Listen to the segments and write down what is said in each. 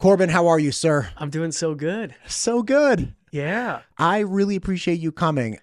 Corbin, how are you, sir? I'm doing so good. So good. Yeah. I really appreciate you coming.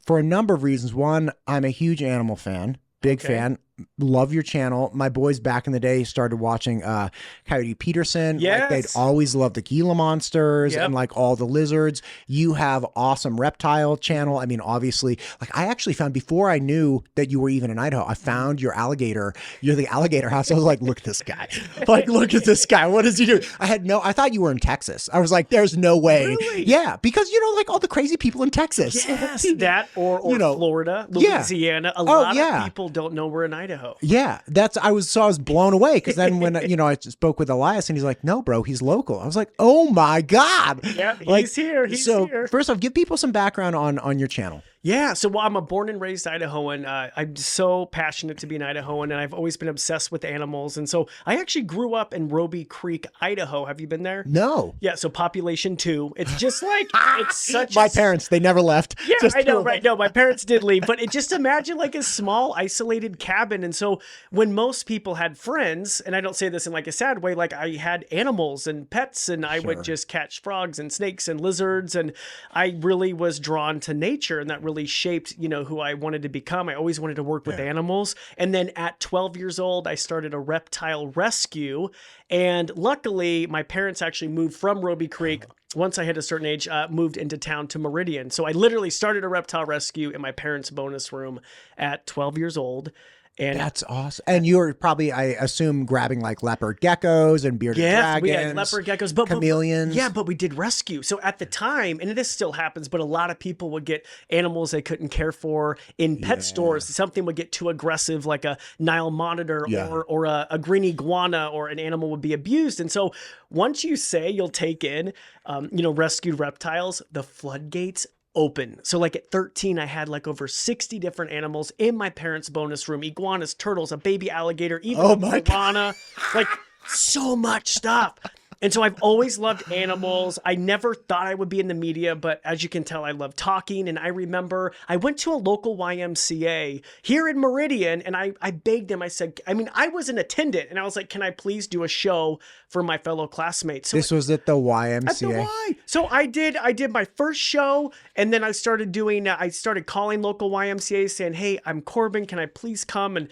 For a number of reasons. One, I'm a huge animal fan, big fan. Love your channel. My boys back in the day started watching Coyote Peterson. Yes. Like they'd always loved the Gila monsters and like all the lizards. You have awesome reptile channel. I mean, obviously, like I actually found before I knew that you were even in Idaho, I found your alligator. You're the alligator house. I was like, look at this guy. Like, look at this guy. What does he do? I thought you were in Texas. I was like, there's no way. Really? Yeah, because like all the crazy people in Texas. Yes, that or Florida, Louisiana. A lot of people don't know we're in Idaho. Yeah, I was blown away because then when I spoke with Elias and he's like, no, bro, he's local. I was like, oh my God. Yeah, he's here. He's here. First off, give people some background on your channel. Yeah, so I'm a born and raised Idahoan. I'm so passionate to be an Idahoan, and I've always been obsessed with animals. And so I actually grew up in Roby Creek, Idaho. Have you been there? No. Yeah, so population 2. It's just like, it's such My parents, they never left. Yeah, I know, right? No, my parents did leave, but just imagine like a small isolated cabin. And so when most people had friends, and I don't say this in like a sad way, like I had animals and pets, and I would just catch frogs and snakes and lizards, and I really was drawn to nature, and that really shaped, who I wanted to become. I always wanted to work with animals. And then at 12 years old, I started a reptile rescue. And luckily, my parents actually moved from Roby Creek. Once I hit a certain age, moved into town to Meridian. So I literally started a reptile rescue in my parents' bonus room at 12 years old. And that's awesome. And you were probably, I assume, grabbing like leopard geckos and bearded dragons. We had leopard geckos, but chameleons. But we did rescue. So at the time, and this still happens, but a lot of people would get animals they couldn't care for in pet stores. Something would get too aggressive, like a Nile monitor or a green iguana, or an animal would be abused. And so once you say you'll take in, rescued reptiles, the floodgates open. So like at 13, I had like over 60 different animals in my parents' bonus room: iguanas, turtles, a baby alligator, even a piranha, like so much stuff. And so I've always loved animals. I never thought I would be in the media, but as you can tell, I love talking. And I remember I went to a local YMCA here in Meridian, and I begged them. I said, I was an attendant, and I was like, can I please do a show for my fellow classmates? So this was at the YMCA? At the Y. So I did my first show, and then I started calling local YMCAs saying, hey, I'm Corbin. Can I please come and,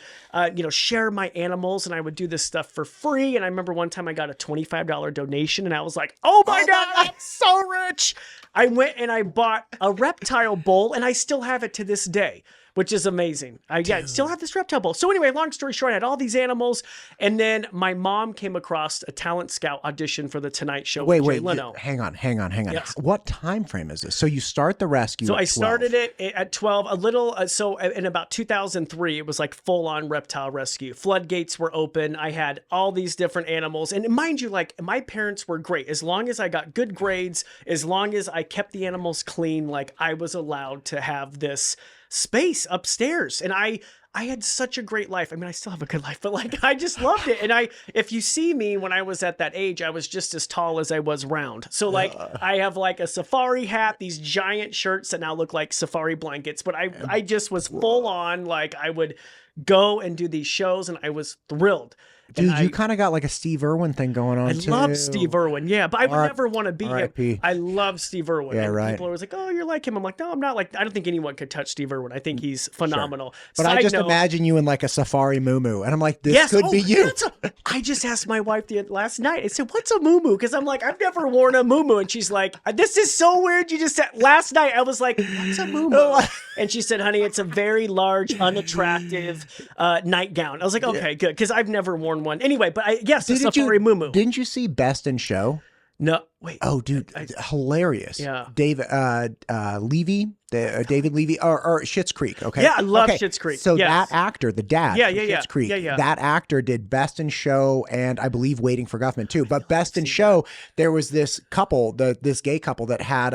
share my animals? And I would do this stuff for free. And I remember one time I got a $25 donation, and I was like, oh my God, I'm so rich. I went and I bought a reptile bowl, and I still have it to this day, which is amazing. I still have this reptile bowl. So anyway, long story short, I had all these animals, and then my mom came across a talent scout audition for the Tonight Show. Wait, Leno. Hang on. Yes. What time frame is this? So you start the rescue So at I 12. started it at 12, a little, so in about 2003, it was like full-on reptile rescue. Floodgates were open. I had all these different animals. And mind you, like, my parents were great. As long as I got good grades, as long as I kept the animals clean, like, I was allowed to have this space upstairs. And I had such a great life. I still have a good life, but like, I just loved it. And if you see me when I was at that age, I was just as tall as I was round. So like, I have like a safari hat, these giant shirts that now look like safari blankets, but I just was full on, like I would go and do these shows, and I was thrilled. Dude, you kind of got like a Steve Irwin thing going on too. I love Steve Irwin, but I would never want to be him. I love Steve Irwin. Yeah, right. People are always like, oh, you're like him. I'm like, no, I'm not. Like, I don't think anyone could touch Steve Irwin. I think he's phenomenal. But I just imagine you in like a safari muumuu, and I'm like, this could be you. I just asked my wife last night. I said, what's a muumuu? Because I'm like, I've never worn a muumuu. And she's like, this is so weird. You just said, last night I was like, what's a muumuu? And she said, honey, it's a very large, unattractive nightgown. I was like, okay, good. Because I've never worn one. Anyway, but yes, a safari muumuu. Didn't you see Best in Show? No, wait. Oh, dude, hilarious. Yeah. David Levy, David Levy, or Schitt's Creek. Okay. Yeah, I love Schitt's Creek. So that actor, the dad, Schitt's Creek, yeah. that actor did Best in Show, and I believe Waiting for Guffman too. But Best in Show, there was this couple, this gay couple that had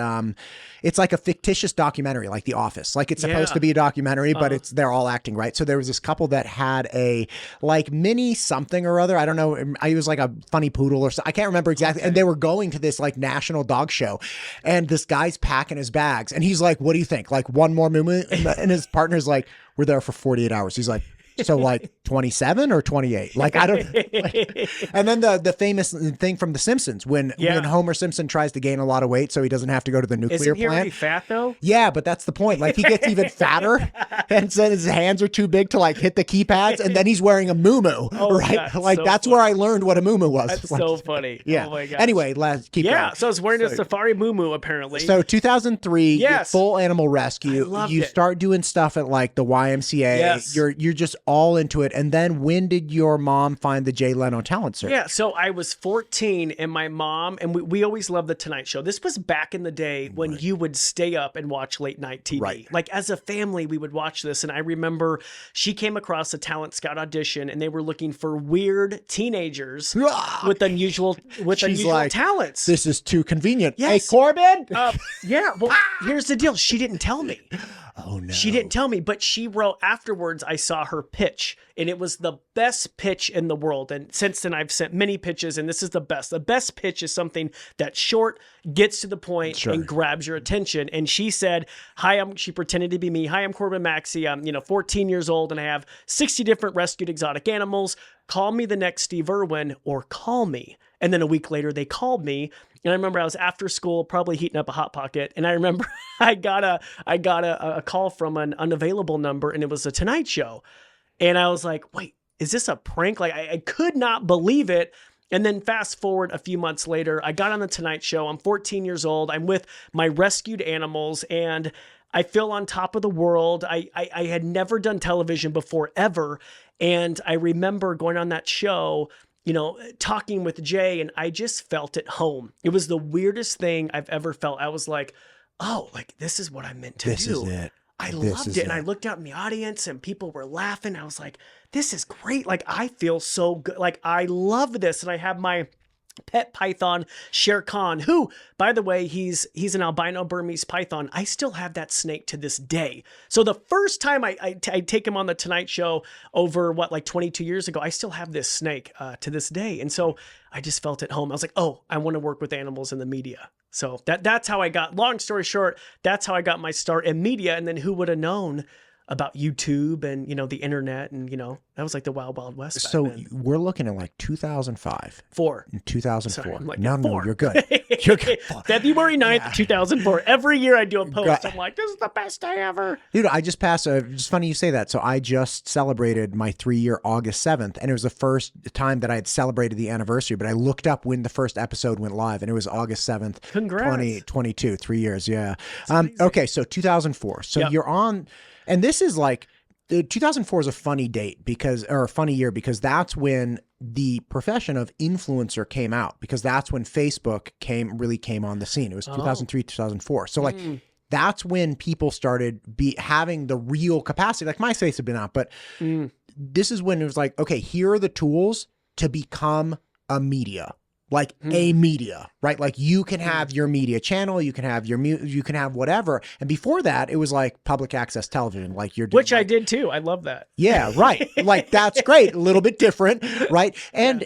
it's like a fictitious documentary, like The Office. Like it's supposed to be a documentary, but they're all acting, right? So there was this couple that had a like mini something or other. I don't know. It was like a funny poodle or something. I can't remember exactly. And they were going to this like national dog show, and this guy's packing his bags, and he's like, what do you think? Like one more muumuu? And his partner's like, we're there for 48 hours. He's like, So like 27 or 28. Like I don't. And then the famous thing from The Simpsons when Homer Simpson tries to gain a lot of weight so he doesn't have to go to the nuclear Isn't he plant. already fat though? Yeah, but that's the point. Like he gets even fatter, and so his hands are too big to like hit the keypads, and then he's wearing a muumuu, right? God, Like so that's funny. where I learned what a muumuu was. That's Like, so funny. Yeah. Oh my gosh. Anyway, let's keep going. So I was wearing a safari muumuu apparently. So 2003, Yes. full animal rescue. loved You it. start doing stuff at like the YMCA. Yes. You're just all into it. And then when did your mom find the Jay Leno talent search? Yeah, so I was 14 and my mom, and we always loved The Tonight Show. This was back in the day when you would stay up and watch late night TV. Right. Like as a family, we would watch this. And I remember she came across a talent scout audition and they were looking for weird teenagers with unusual like, talents. This is too convenient. Yes. Hey, Corbin? Yeah, well, here's the deal. She didn't tell me. Oh, no. She didn't tell me, but she wrote afterwards. I saw her pitch, and it was the best pitch in the world. And since then, I've sent many pitches, and this is the best. The best pitch is something that's short, gets to the point, and grabs your attention. And she said, she pretended to be me. Hi, I'm Corbin Maxey. I'm 14 years old, and I have 60 different rescued exotic animals. Call me the next Steve Irwin, or call me. And then a week later, they called me. And I remember I was after school, probably heating up a Hot Pocket. And I remember I got a call from an unavailable number, and it was The Tonight Show. And I was like, wait, is this a prank? Like I could not believe it. And then fast forward a few months later, I got on The Tonight Show. I'm 14 years old. I'm with my rescued animals, and I feel on top of the world. I had never done television before, ever. And I remember going on that show, talking with Jay, and I just felt at home. It was the weirdest thing I've ever felt. I was like, oh, like this is what I meant to do. This is it. I loved it. And I looked out in the audience and people were laughing. I was like, this is great. Like, I feel so good. Like, I love this. And I have my pet python, Shere Khan, who, by the way, he's an albino Burmese python. I still have that snake to this day. So the first time I take him on The Tonight Show over 22 years ago, I still have this snake to this day. And so I just felt at home. I was like, oh, I want to work with animals in the media. So that's how I got, long story short, that's how I got my start in media. And then who would have known about YouTube and, the internet, and, that was like the wild, wild west. So then. we're looking at like 2005. 2004. Sorry, I'm like, no, you're good. You're good. February 9th, 2004. Every year I do a post. I'm like, this is the best day ever. Dude, I just passed it's funny you say that. So I just celebrated my 3-year August 7th, and it was the first time that I had celebrated the anniversary, but I looked up when the first episode went live, and it was August 7th, Congrats. 2022, 3 years. Yeah. Okay. So 2004. So you're on, and this is like, 2004 is a funny date or a funny year because that's when the profession of influencer came out, because that's when Facebook really came on the scene. It was 2003, 2004. So like that's when people started having the real capacity. Like MySpace had been out, but this is when it was like, okay, here are the tools to become a media. Like a media, right? Like you can have your media channel, you can have you can have whatever. And before that, it was like public access television, like you're doing. Which I did too. I love that. Yeah, right. Like that's great. A little bit different, right? And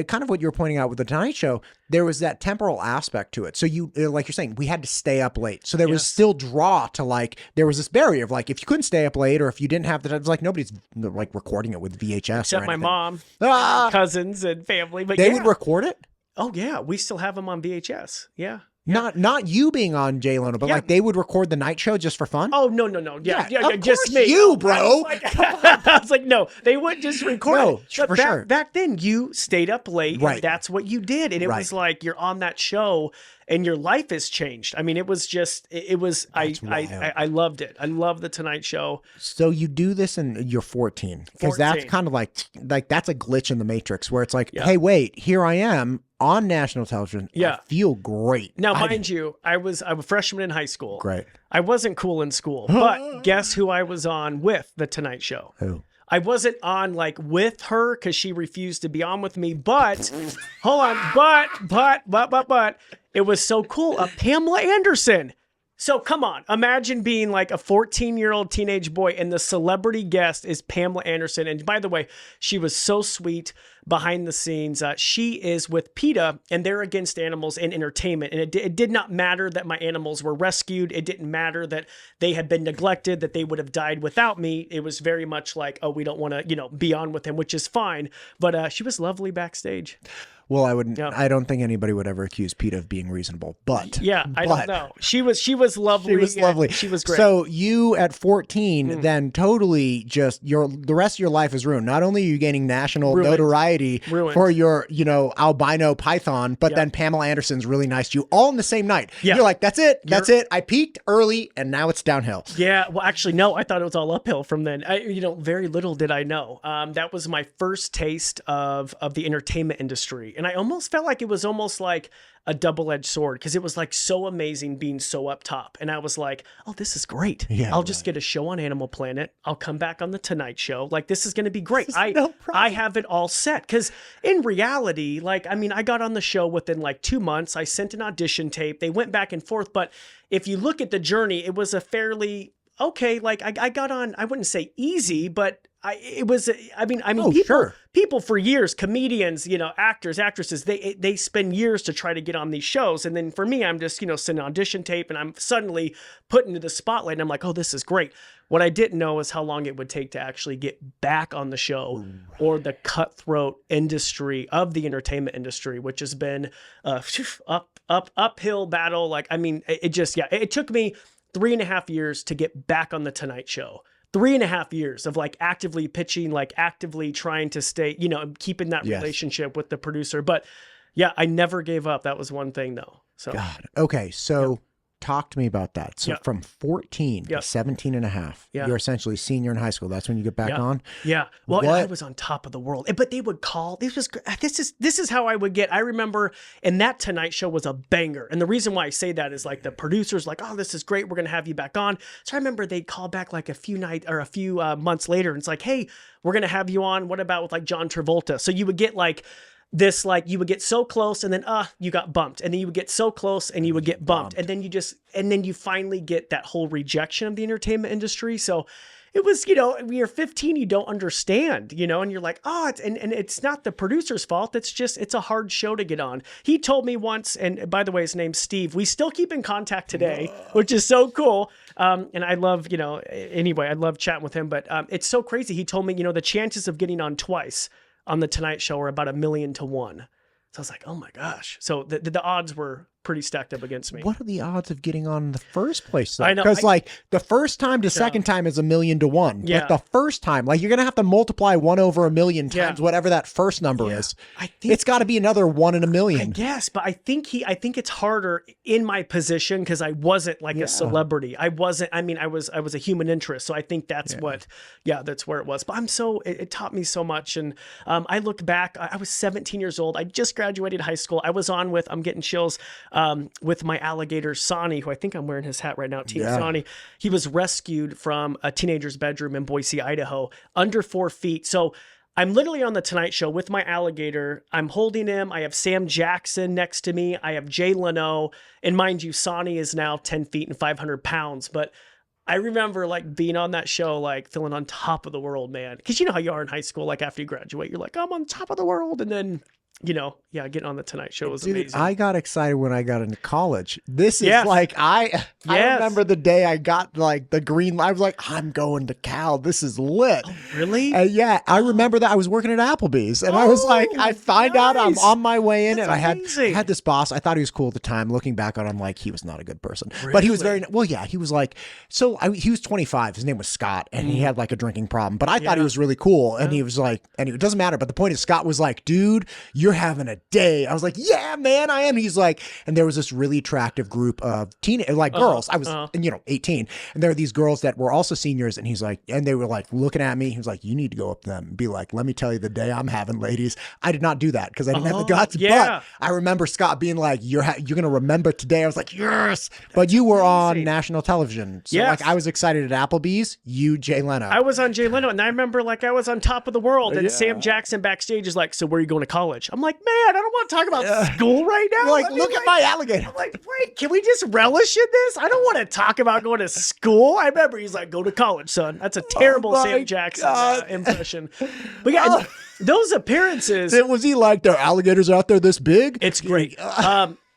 kind of what you were pointing out with the Tonight Show, there was that temporal aspect to it. So you, like you're saying, we had to stay up late. So there was still draw to like, there was this barrier of like, if you couldn't stay up late or if you didn't have the time, it was like nobody's like recording it with VHS. Except my mom, cousins and family. But they would record it? Oh yeah, we still have them on VHS. Yeah. Not you being on Jay Leno, but like they would record the night show just for fun. Oh no. Yeah, just me. You, bro. I was like, no, they wouldn't just record. No, but for sure. Back then, you stayed up late. Right. And that's what you did, and it was like you're on that show, and your life has changed. I mean, it was just, it was. I loved it. I love the Tonight Show. So you do this and you're 14, because that's kind of like that's a glitch in the Matrix where it's like, hey, wait, here I am on national television. Yeah. I feel great. Now, mind you, I'm a freshman in high school. Great. I wasn't cool in school, but guess who I was on with the Tonight Show? Who? I wasn't on like with her because she refused to be on with me, but hold on, but it was so cool. Pamela Anderson. So come on, imagine being like a 14-year-old teenage boy and the celebrity guest is Pamela Anderson. And by the way, she was so sweet behind the scenes. She is with PETA and they're against animals in entertainment. And it did not matter that my animals were rescued. It didn't matter that they had been neglected, that they would have died without me. It was very much like, oh, we don't want to, be on with him, which is fine. But she was lovely backstage. Well, I don't think anybody would ever accuse PETA of being reasonable, but I don't know. She was lovely. She was lovely. She was great. So you at 14, then totally just the rest of your life is ruined. Not only are you gaining national notoriety for your, albino python, but then Pamela Anderson's really nice to you all in the same night. Yeah. You're like, that's it. That's it. I peaked early and now it's downhill. Yeah. Well, actually, no, I thought it was all uphill from then. Very little did I know. That was my first taste of the entertainment industry. And I almost felt like it was almost like a double-edged sword because it was like so amazing being so up top. And I was like, oh, this is great. Yeah, I'll just get a show on Animal Planet. I'll come back on The Tonight Show. Like, this is going to be great. I have it all set. Because in reality, I got on the show within like 2 months. I sent an audition tape. They went back and forth. But if you look at the journey, it was a fairly... okay, I got on, I wouldn't say easy, but people for years, comedians, actors, actresses, they spend years to try to get on these shows. And then for me, I'm just, sending audition tape and I'm suddenly put into the spotlight and I'm like, oh, this is great. What I didn't know is how long it would take to actually get back on the show or the cutthroat industry of the entertainment industry, which has been uphill battle. It took me 3.5 years to get back on The Tonight Show. 3.5 years of actively pitching, actively trying to stay, keeping that relationship with the producer. But yeah, I never gave up. That was one thing though. So, God. Okay. So talk to me about that. So from 14 to 17 and a half, you're essentially senior in high school. That's when you get back on? Yeah. Well, I was on top of the world, but they would call, this is how I would get, I remember, and that Tonight Show was a banger. And the reason why I say that is the producers oh, this is great. We're going to have you back on. So I remember they'd call back a few months later. And it's like, hey, we're going to have you on. What about with John Travolta? So you would get this, you would get so close and then you got bumped, and then you would get so close and you would get bumped. And then you finally get that whole rejection of the entertainment industry. So it was, when you're 15, you don't understand, and you're like, oh, it's not the producer's fault. It's a hard show to get on. He told me once, and by the way, his name's Steve. We still keep in contact today, which is so cool. And I love, anyway, I love chatting with him, but it's so crazy. He told me, the chances of getting on twice on The Tonight Show are about 1,000,000 to 1. So I was like, oh my gosh. So the odds were pretty stacked up against me. What are the odds of getting on in the first place, though? I know. Because the first time to second time is 1,000,000 to 1. Yeah. But the first time, you're going to have to multiply 1 over 1,000,000 times whatever that first number is. I think it's got to be another 1 in 1,000,000. I guess, but I think it's harder in my position because I wasn't a celebrity. I wasn't, I was a human interest. So I think that's that's where it was. But it taught me so much. And I look back, I was 17 years old. I just graduated high school. I was on I'm getting chills, with my alligator, Sonny, who I think I'm wearing his hat right now, Sonny. He was rescued from a teenager's bedroom in Boise, Idaho, under 4 feet. So I'm literally on The Tonight Show with my alligator. I'm holding him. I have Sam Jackson next to me. I have Jay Leno. And mind you, Sonny is now 10 feet and 500 pounds. But I remember being on that show, feeling on top of the world, man. Because you know how you are in high school, after you graduate, you're I'm on top of the world. And then getting on The Tonight Show was amazing. I got excited when I got into college. This is I remember the day I got the green light. I was like, I'm going to Cal. This is lit. Oh, really? I remember that I was working at Applebee's and I was like, I find out I'm on my way in. That's and I had this boss. I thought he was cool at the time. Looking back on it, I'm like, he was not a good person. Really? But he was very, he was he was 25. His name was Scott and he had a drinking problem. But I thought he was really cool. And he was and it doesn't matter. But the point is, Scott was like, dude, you're having a day. I was like, yeah, man, I am. He's like, and there was this really attractive group of girls. I was, 18. And there were these girls that were also seniors. And he's like, and they were looking at me. He was like, you need to go up to them and be like, let me tell you the day I'm having, ladies. I did not do that because I didn't have the guts. Yeah. But I remember Scott being like, you're going to remember today. I was like, yes. But you were on national television. So I was excited at Applebee's. You, Jay Leno. I was on Jay Leno. And I remember I was on top of the world. And Sam Jackson backstage is like, so where are you going to college? I'm I'm like, man, I don't want to talk about school right now. You're like, look at my alligator. I'm like, wait, can we just relish in this? I don't want to talk about going to school. I remember he's like, go to college, son. That's a terrible Sam Jackson impression. But yeah, those appearances. Was he like, the alligators out there this big? It's great.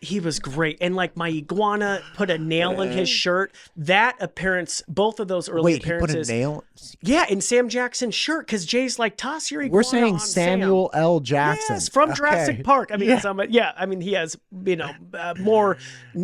He was great. And like my iguana put a nail in his shirt. That appearance, both of those early appearances. He put a nail? Yeah, in Sam Jackson's shirt, because Jay's like, toss your iguana. We're saying on Samuel Sam. L. Jackson. Yes, from Jurassic Park. I mean, I mean, he has, more,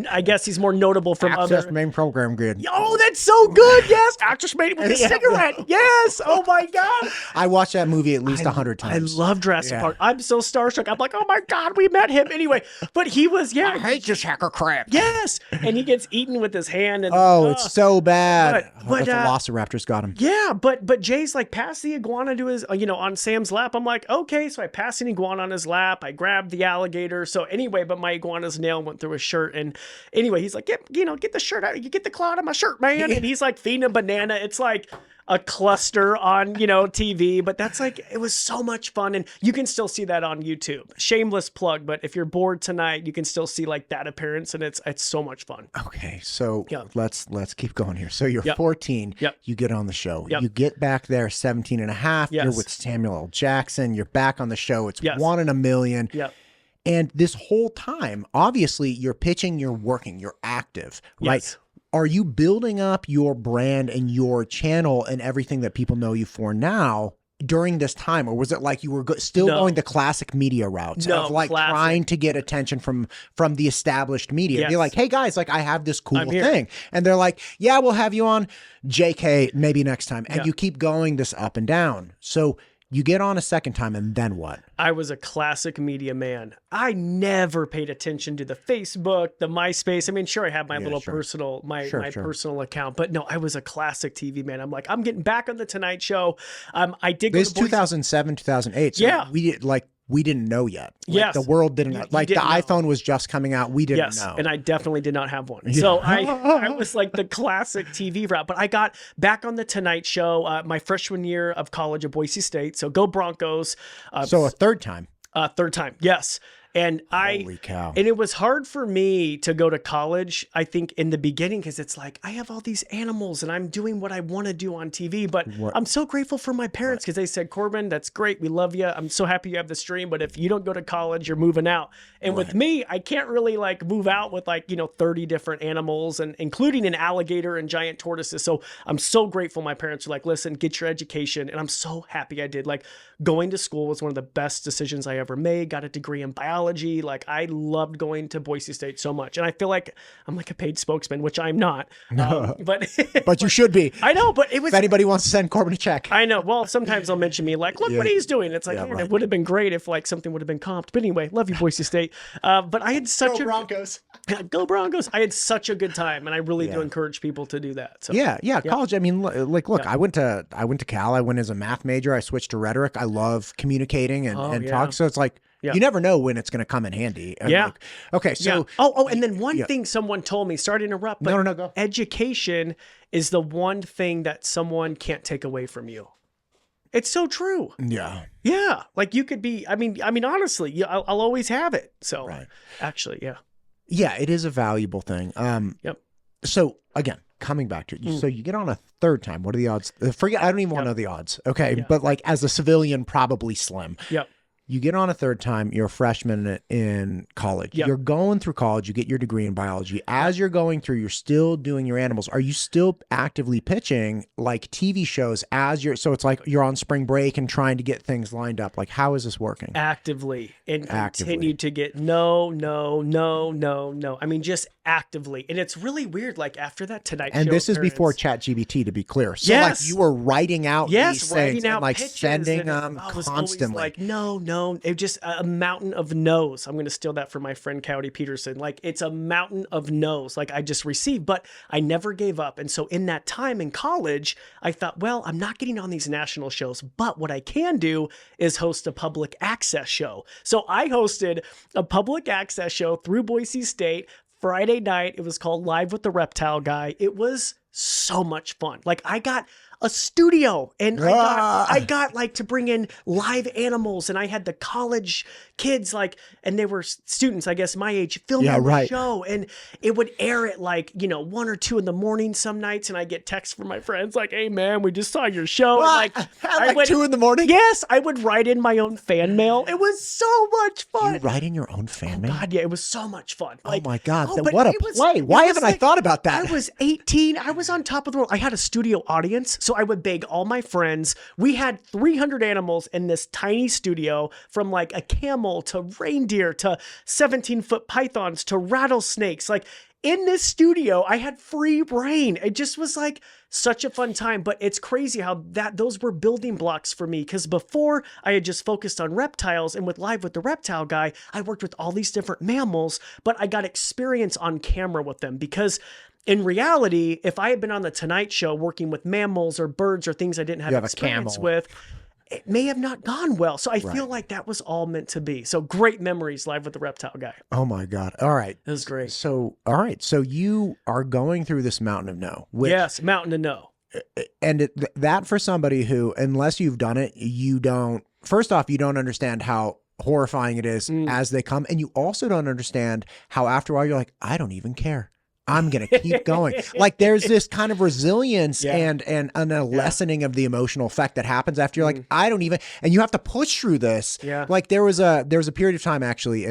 I guess he's more notable from Access main program good. Oh, that's so good. Yes. Actress made it with a cigarette. Yes. Oh my God. I watched that movie at least 100 I times. love Jurassic Park. I'm so starstruck. I'm like, oh my God, we met him. Anyway, but he was, I hate this hacker crap. Yes. And he gets eaten with his hand. And, it's so bad. But the velociraptors got him. Yeah, but Jay's like, pass the iguana to his, on Sam's lap. I'm like, okay. So I passed an iguana on his lap. I grabbed the alligator. So anyway, but my iguana's nail went through his shirt. And anyway, he's like, get the shirt out. You get the claw out of my shirt, man. And he's like feeding a banana. It's like a cluster on, TV, but that's like, it was so much fun. And you can still see that on YouTube. Shameless plug, but if you're bored tonight, you can still see like that appearance, and it's so much fun. Okay. So let's keep going here. So you're 14, you get on the show, you get back there 17 and a half, you're with Samuel L. Jackson, you're back on the show. It's 1 in a million. And this whole time, obviously you're pitching, you're working, you're active, right? Yes. Are you building up your brand and your channel and everything that people know you for now during this time? Or was it like you were still going the classic media route of like trying to get attention from the established media? Yes. You're like, hey guys, like I have this cool thing. And they're like, yeah, we'll have you on JK maybe next time. And you keep going this up and down. So you get on a second time, and then what? I was a classic media man. I never paid attention to the Facebook, the MySpace. I mean, sure, I have my little personal, my personal account, but no, I was a classic TV man. I'm like, I'm getting back on the Tonight Show. I did go to 2007, 2008. So we didn't know yet. Like, the world didn't know. Like, the iPhone was just coming out. We didn't know. And I definitely did not have one. So I was like the classic TV route. But I got back on the Tonight Show my freshman year of college at Boise State. So go Broncos. So a third time. Third time, yes. And holy cow. And it was hard for me to go to college, I think, in the beginning, because it's like, I have all these animals and I'm doing what I want to do on TV. But I'm so grateful for my parents, because they said, Corbin, that's great. We love you. I'm so happy you have this dream. But if you don't go to college, you're moving out. And with me, I can't really like move out with 30 different animals, and including an alligator and giant tortoises. So I'm so grateful my parents were like, listen, get your education. And I'm so happy I did. Like, going to school was one of the best decisions I ever made. Got a degree in biology. Like, I loved going to Boise State so much. And I feel like I'm like a paid spokesman, which I'm not. But you should be. I know, but it was... If anybody wants to send Corbin a check. I know. Well, sometimes they'll mention me like, look what he's doing. It's like, man, it would have been great if like something would have been comped. But anyway, love you, Boise State. But I had such Go Broncos. Go Broncos. I had such a good time. And I really do encourage people to do that. So college. I mean, like, look, I went to Cal. I went as a math major. I switched to rhetoric. I love communicating and talk. So it's like, you never know when it's going to come in handy. Like, okay. So, and then one thing someone told me, sorry to interrupt, but no, go. Education is the one thing that someone can't take away from you. It's so true. Yeah. Yeah. Like, you could be, I mean, honestly, I'll always have it. So actually, yeah, it is a valuable thing. So again, coming back to it, so you get on a third time. What are the odds? Forget, I don't even want to know the odds. Okay. But like, as a civilian, probably slim. Yep. You get on a third time, you're a freshman in college. You're going through college, you get your degree in biology. As you're going through, you're still doing your animals. Are you still actively pitching like TV shows so it's like you're on spring break and trying to get things lined up? Like, how is this working? Actively. And continue to get no. I mean, just actively. And it's really weird. Like, after that Tonight Show. And this is before ChatGPT, to be clear. So like, you were writing out these things and like sending them constantly. Like, no. It just a mountain of no's. I'm going to steal that from my friend Cowdy Peterson. Like, it's a mountain of no's. Like, I just received, but I never gave up. And so in that time in college, I thought, well, I'm not getting on these national shows, but what I can do is host a public access show. So I hosted a public access show through Boise State Friday night. It was called Live with the Reptile Guy. It was so much fun. Like, I got a studio, and I got like to bring in live animals, and I had the college kids like, and they were students, I guess my age, filming the show, and it would air at like, 1 or 2 in the morning some nights, and I get texts from my friends like, "Hey man, we just saw your show." Like 2 in the morning? Yes, I would write in my own fan mail. It was so much fun. You write in your own fan mail? God, yeah, it was so much fun. Like, oh my God, what a play. Why haven't I thought about that? I was 18. I was on top of the world. I had a studio audience, so I would beg all my friends. We had 300 animals in this tiny studio, from like a camel to reindeer to 17-foot pythons to rattlesnakes. Like, in this studio, I had free reign. It just was like such a fun time. But it's crazy how those were building blocks for me, because before I had just focused on reptiles, and with Live with the Reptile Guy, I worked with all these different mammals, but I got experience on camera with them, because in reality, if I had been on the Tonight Show working with mammals or birds or things I didn't have experience with, it may have not gone well. So I feel like that was all meant to be. So great memories Live with the Reptile Guy. Oh my God. All right. It was great. So, all right. So you are going through this mountain of no. Yes, mountain of no. And that for somebody who, unless you've done it, you don't, first off, you don't understand how horrifying it is as they come. And you also don't understand how after a while you're like, I don't even care. I'm going to keep going. Like, there's this kind of resilience and a lessening of the emotional effect that happens after you're like, I don't even, and you have to push through this. Yeah. Like there was a period of time actually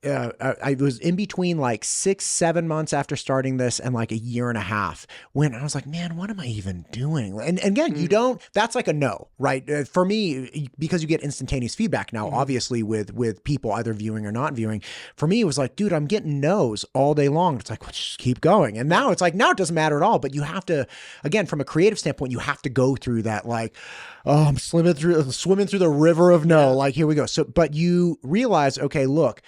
I was in between like 6-7 months after starting this and like a year and a half when I was like, man, what am I even doing? And again, you don't, that's like a no, right? For me, because you get instantaneous feedback now, obviously with people either viewing or not viewing, for me, it was like, dude, I'm getting no's all day long. It's like, well, just keep going. And now it's like, now it doesn't matter at all, but you have to, again, from a creative standpoint, you have to go through that, like, oh, I'm swimming through the river of no, like, here we go. So, but you realize, okay, look,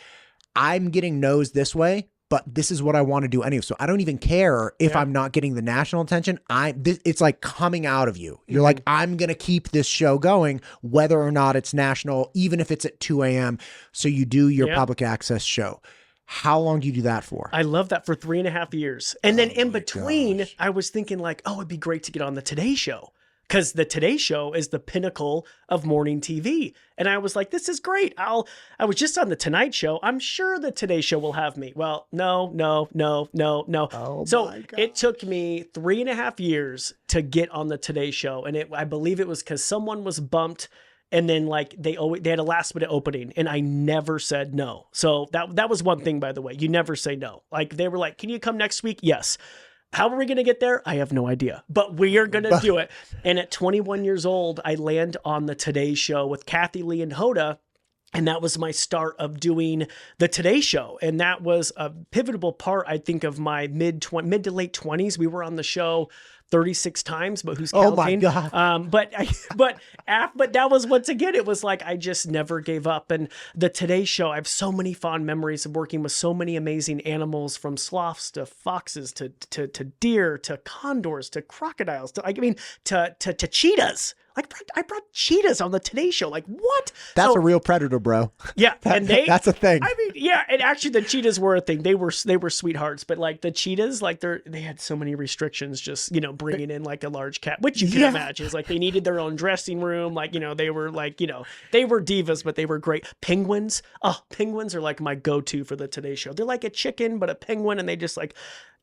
I'm getting no's this way, but this is what I want to do anyway. So I don't even care if I'm not getting the national attention. It's like coming out of you. You're like, I'm going to keep this show going, whether or not it's national, even if it's at 2 a.m. So you do your public access show. How long do you do that for? I love that, for 3.5 years. And then in between, I was thinking like, oh, it'd be great to get on the Today Show, because the Today Show is the pinnacle of morning TV. And I was like, this is great. I was just on the Tonight Show. I'm sure the Today Show will have me. Well, no. Oh, so it took me 3.5 years to get on the Today Show. And I believe it was because someone was bumped, and then like they had a last minute opening, and I never said no. So that was one thing, by the way. You never say no. Like, they were like, can you come next week? Yes. How are we going to get there? I have no idea, but we are going to do it. And at 21 years old, I land on the Today Show with Kathy Lee and Hoda. And that was my start of doing the Today Show. And that was a pivotal part, I think, of my mid to late 20s. We were on the show 36 times, but who's counting? Oh my God. But that was, once again, it was like, I just never gave up. And the Today Show, I have so many fond memories of working with so many amazing animals, from sloths to foxes to deer to condors to crocodiles to cheetahs. Like, I brought cheetahs on the Today Show. Like, what? That's a real predator, bro. Yeah, that's a thing. I mean, yeah, and actually the cheetahs were a thing. They were sweethearts, but like the cheetahs, like they had so many restrictions. Just bringing in like a large cat, which you can imagine, is like they needed their own dressing room. Like they were like they were divas, but they were great. Penguins, penguins are like my go-to for the Today Show. They're like a chicken, but a penguin, and they just like.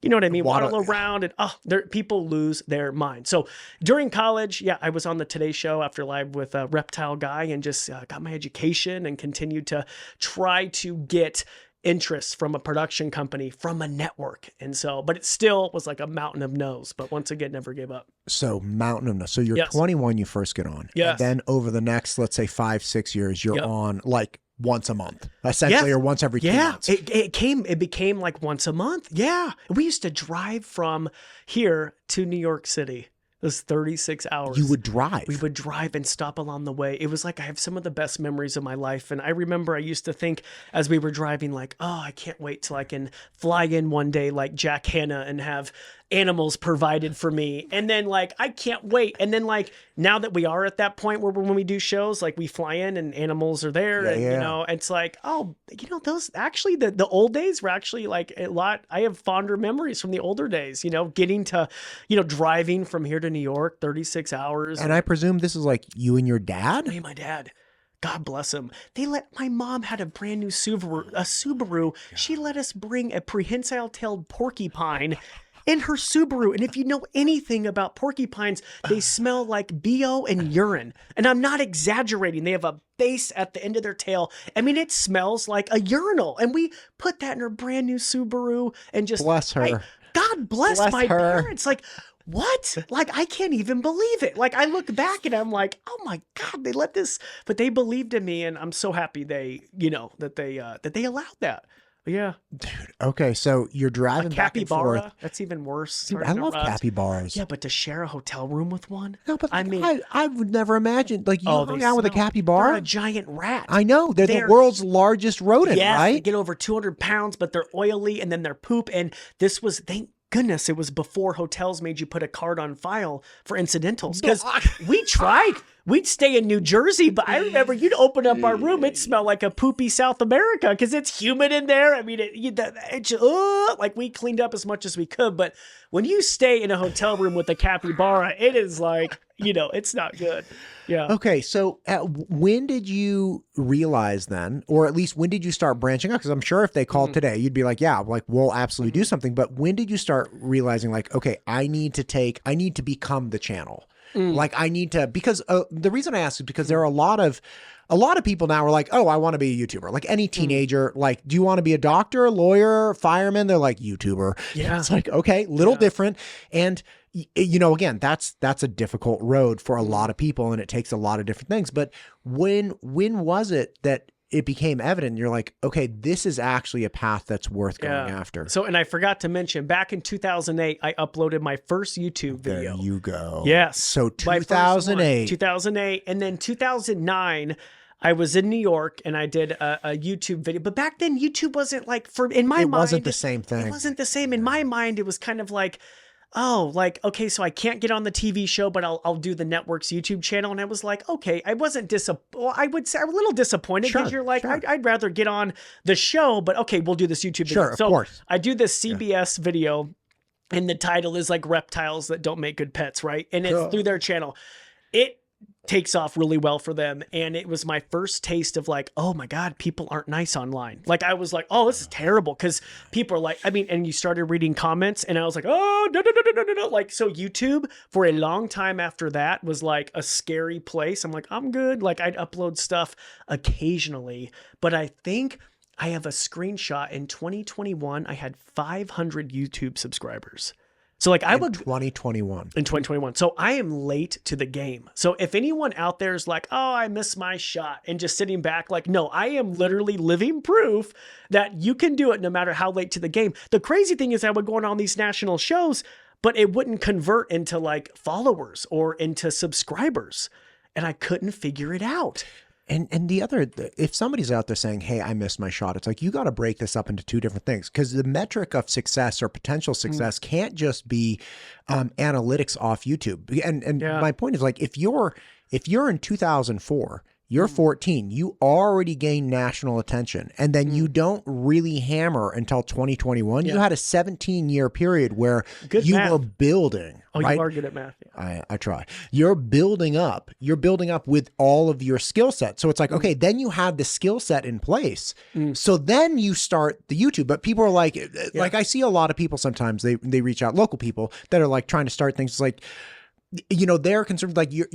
You know what I mean? Waddle around, and people lose their mind. So during college, I was on the Today Show after Live with a Reptile Guy, and just got my education and continued to try to get interest from a production company, from a network. And so, but it still was like a mountain of no's, but once again, never gave up. So mountain of no's. So you're 21, you first get on. Yes. And then over the next, let's say 5-6 years, you're on like once a month, essentially, or once every 2 months. It became like once a month. Yeah. We used to drive from here to New York City. It was 36 hours. You would drive? We would drive and stop along the way. It was like, I have some of the best memories of my life. And I remember I used to think as we were driving, like, oh, I can't wait till I can fly in one day like Jack Hanna and have animals provided for me. And then like, I can't wait. And then like, now that we are at that point where when we do shows, like we fly in and animals are there and, you know, it's like, oh, you know, those actually, the old days were actually like a lot. I have fonder memories from the older days, you know, getting to, you know, driving from here to New York, 36 hours. And I presume this is like you and your dad? Me and my dad. God bless him. My mom had a brand new Subaru. She let us bring a prehensile-tailed porcupine in her Subaru. And if you know anything about porcupines, they smell like BO and urine. And I'm not exaggerating. They have a base at the end of their tail. I mean, it smells like a urinal. And we put that in her brand new Subaru and just bless her. God bless my parents. Like, what? Like, I can't even believe it. Like, I look back and I'm like, oh my God, they let this, but they believed in me. And I'm so happy they, you know, that they allowed that. But yeah. Dude. Okay. So you're driving back and forth. That's even worse. Dude, I love capybaras. Yeah. But to share a hotel room with one. No, but I mean, I would never imagine like you hung out with a capybara. They're a giant rat. I know. They're the world's largest rodent, right? They get over 200 pounds, but they're oily and then they're poop. And this was, thank goodness, it was before hotels made you put a card on file for incidentals. Because we tried. We'd stay in New Jersey, but I remember you'd open up our room, it smelled like a poopy South America because it's humid in there. I mean, like we cleaned up as much as we could. But when you stay in a hotel room with a capybara, it is like, you know, it's not good. Yeah. Okay. So when did you realize then, or at least when did you start branching out? Because I'm sure if they called today, you'd be like, yeah, like we'll absolutely do something. But when did you start realizing like, okay, I need to become the channel. Like I need to, because the reason I ask is because there are a lot of people now are like, oh, I want to be a YouTuber. Like any teenager, like, do you want to be a doctor, lawyer, fireman? They're like YouTuber. Yeah. It's like, okay, little different. And you know, again, that's a difficult road for a lot of people and it takes a lot of different things. But when was it that it became evident you're like, okay, this is actually a path that's worth going after? So, and I forgot to mention, back in 2008, I uploaded my first YouTube video. There you go. Yes. So 2008. 2008. And then 2009, I was in New York and I did a YouTube video. But back then, YouTube wasn't like, in my mind. It wasn't the same thing. It wasn't the same. In my mind, it was kind of like, oh, like, okay, so I can't get on the TV show, but I'll do the network's YouTube channel. And I was like, okay, I wasn't I would say I'm a little disappointed because you're like, I'd rather get on the show, but okay, we'll do this YouTube video. Sure, of course. I do this CBS video and the title is like reptiles that don't make good pets, right? And it's through their channel. It takes off really well for them. And it was my first taste of like, oh my God, people aren't nice online. Like I was like, oh, this is terrible. Cause people are like, I mean, and you started reading comments and I was like, oh, no. Like, so YouTube for a long time after that was like a scary place. I'm like, I'm good. Like I'd upload stuff occasionally, but I think I have a screenshot in 2021. I had 500 YouTube subscribers. So like in 2021. In 2021. So I am late to the game. So if anyone out there is like, oh, I missed my shot and just sitting back, like, no, I am literally living proof that you can do it no matter how late to the game. The crazy thing is I would go on these national shows, but it wouldn't convert into like followers or into subscribers. And I couldn't figure it out. And the other, if somebody's out there saying, hey, I missed my shot, it's like, you got to break this up into two different things because the metric of success or potential success can't just be analytics off YouTube. And my point is like, if you're in 2004, you're 14, you already gained national attention. And then you don't really hammer until 2021. You had a 17-year period where were building. Oh, right? You are good at math. Yeah. I try. You're building up with all of your skill set. So it's like, okay, then you have the skill set in place. So then you start the YouTube. But people are like I see a lot of people sometimes, they reach out, local people that are like trying to start things like, you know, they're concerned like you're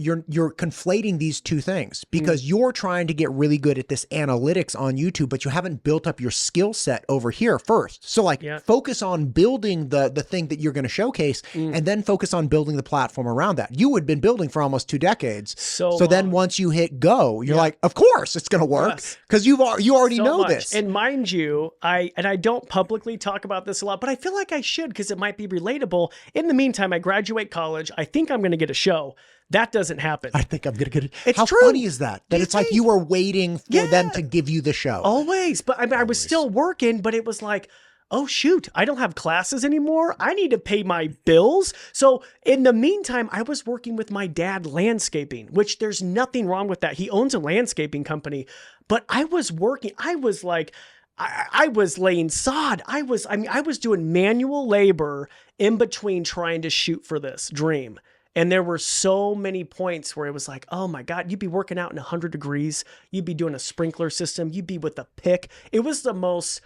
conflating these two things because you're trying to get really good at this analytics on YouTube, but you haven't built up your skill set over here first. So like focus on building the thing that you're going to showcase and then focus on building the platform around that. You had been building for almost 2 decades. So then once you hit go, you're like, of course it's going to work because you already know this. And mind you, I don't publicly talk about this a lot, but I feel like I should because it might be relatable. In the meantime, I graduate college. I think I'm going to get a show. That doesn't happen. I think I'm going to get it. It's How true. funny is that? That it's like you were waiting for them to give you the show. Always. But I mean, I was still working, but it was like, oh shoot, I don't have classes anymore. I need to pay my bills. So in the meantime, I was working with my dad landscaping, which there's nothing wrong with that. He owns a landscaping company, but I was working. I was like, I was laying sod. I was doing manual labor in between trying to shoot for this dream. And there were so many points where it was like, oh my God, you'd be working out in 100 degrees. You'd be doing a sprinkler system. You'd be with a pick. It was the most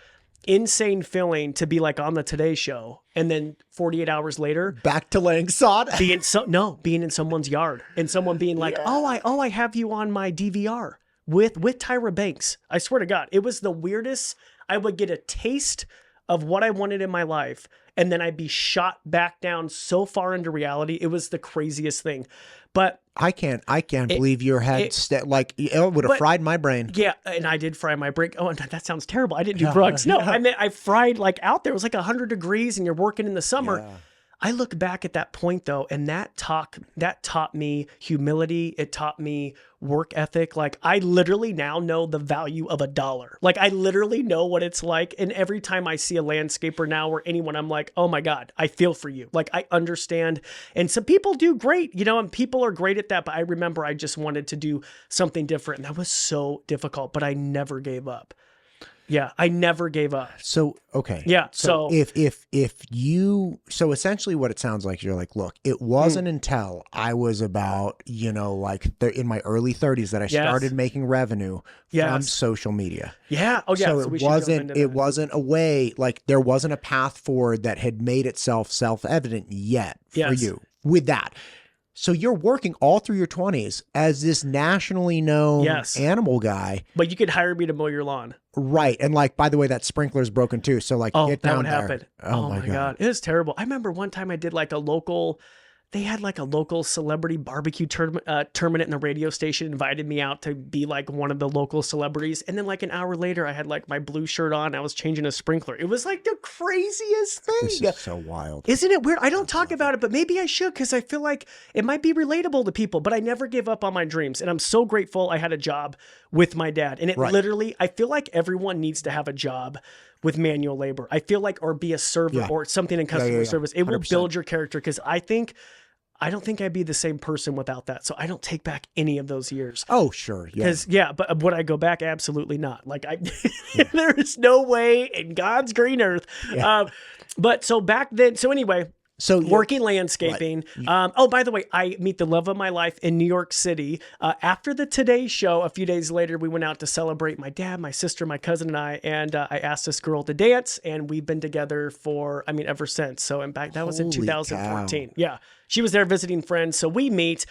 insane feeling to be like on the Today Show. And then 48 hours later, back to laying sod. being in someone's yard and someone being like, I have you on my DVR with Tyra Banks. I swear to God, it was the weirdest. I would get a taste of what I wanted in my life, and then I'd be shot back down so far into reality. It was the craziest thing. But I can't believe your head it would have fried my brain. Yeah, and I did fry my brain. Oh, that sounds terrible. I didn't do drugs. No, I mean, I fried like out there. It was like 100 degrees and you're working in the summer. Yeah. I look back at that point though, and that taught me humility. It taught me work ethic. Like I literally now know the value of $1. Like I literally know what it's like. And every time I see a landscaper now or anyone, I'm like, oh my God, I feel for you. Like I understand. And some people do great, and people are great at that. But I remember I just wanted to do something different. And that was so difficult, but I never gave up. Yeah, I never gave up. So, okay. Yeah. So so essentially what it sounds like, you're like, look, it wasn't until I was about, in my early 30s that I started making revenue from social media. Yeah. Oh yeah. So it wasn't a way, like there wasn't a path forward that had made itself self-evident yet for you with that. So you're working all through your 20s as this nationally known animal guy. But you could hire me to mow your lawn. Right. And like, by the way, that sprinkler's broken too. So like, get down there. Happen. Oh my God. It was terrible. I remember one time I did like they had like a local celebrity barbecue tournament and the radio station invited me out to be like one of the local celebrities. And then like an hour later, I had like my blue shirt on. I was changing a sprinkler. It was like the craziest thing. This is so wild. Isn't it weird? I don't talk about it, but maybe I should because I feel like it might be relatable to people, but I never gave up on my dreams. And I'm so grateful I had a job with my dad. And it literally, I feel like everyone needs to have a job with manual labor. I feel like, or be a server or something in customer service. It 100%. Will build your character because I don't think I'd be the same person without that. So I don't take back any of those years. Oh, sure. Because but would I go back? Absolutely not. Like there is no way in God's green earth. Yeah. But so back then, so anyway, so working landscaping. By the way, I meet the love of my life in New York City. After the Today Show, a few days later, we went out to celebrate my dad, my sister, my cousin, and I. And I asked this girl to dance, and we've been together ever since. So in fact, that was in 2014. Cow. Yeah. She was there visiting friends. So we meet.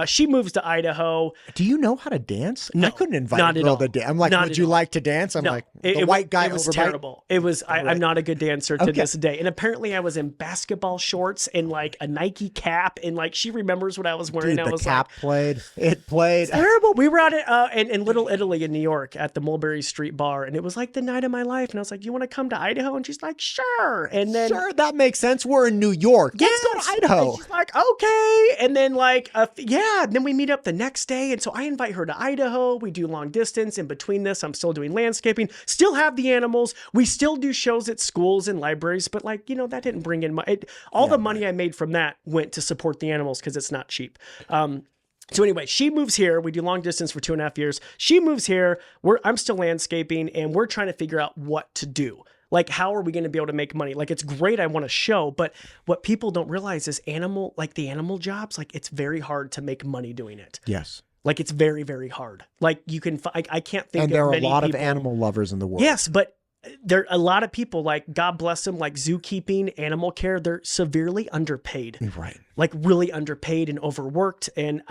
She moves to Idaho. Do you know how to dance? No, I couldn't invite a girl to dance. I'm like, would you like to dance? I'm like, the white guy. It was terrible. It was, I'm not a good dancer to this day. And apparently I was in basketball shorts and like a Nike cap. And like, she remembers what I was wearing. Dude, the cap played. It played. It's terrible. We were out in Little Italy in New York at the Mulberry Street Bar. And it was like the night of my life. And I was like, you want to come to Idaho? And she's like, sure. And then. Sure, that makes sense. We're in New York. Let's go to Idaho. And she's like, okay. And then like, then we meet up the next day. And so I invite her to Idaho. We do long distance. In between this, I'm still doing landscaping, still have the animals. We still do shows at schools and libraries, but like, that didn't bring in the money I made from that went to support the animals because it's not cheap. So anyway, she moves here. We do long distance for 2.5 years. She moves here. I'm still landscaping and we're trying to figure out what to do. Like, how are we going to be able to make money? Like, it's great. I want to show, but what people don't realize is the animal jobs, like it's very hard to make money doing it. Yes. Like it's very, very hard. Like you can, I can't think of many people. And there are a lot of animal lovers in the world. Yes, but there are a lot of people, like God bless them, like zookeeping, animal care, they're severely underpaid. Right. Like really underpaid and overworked. And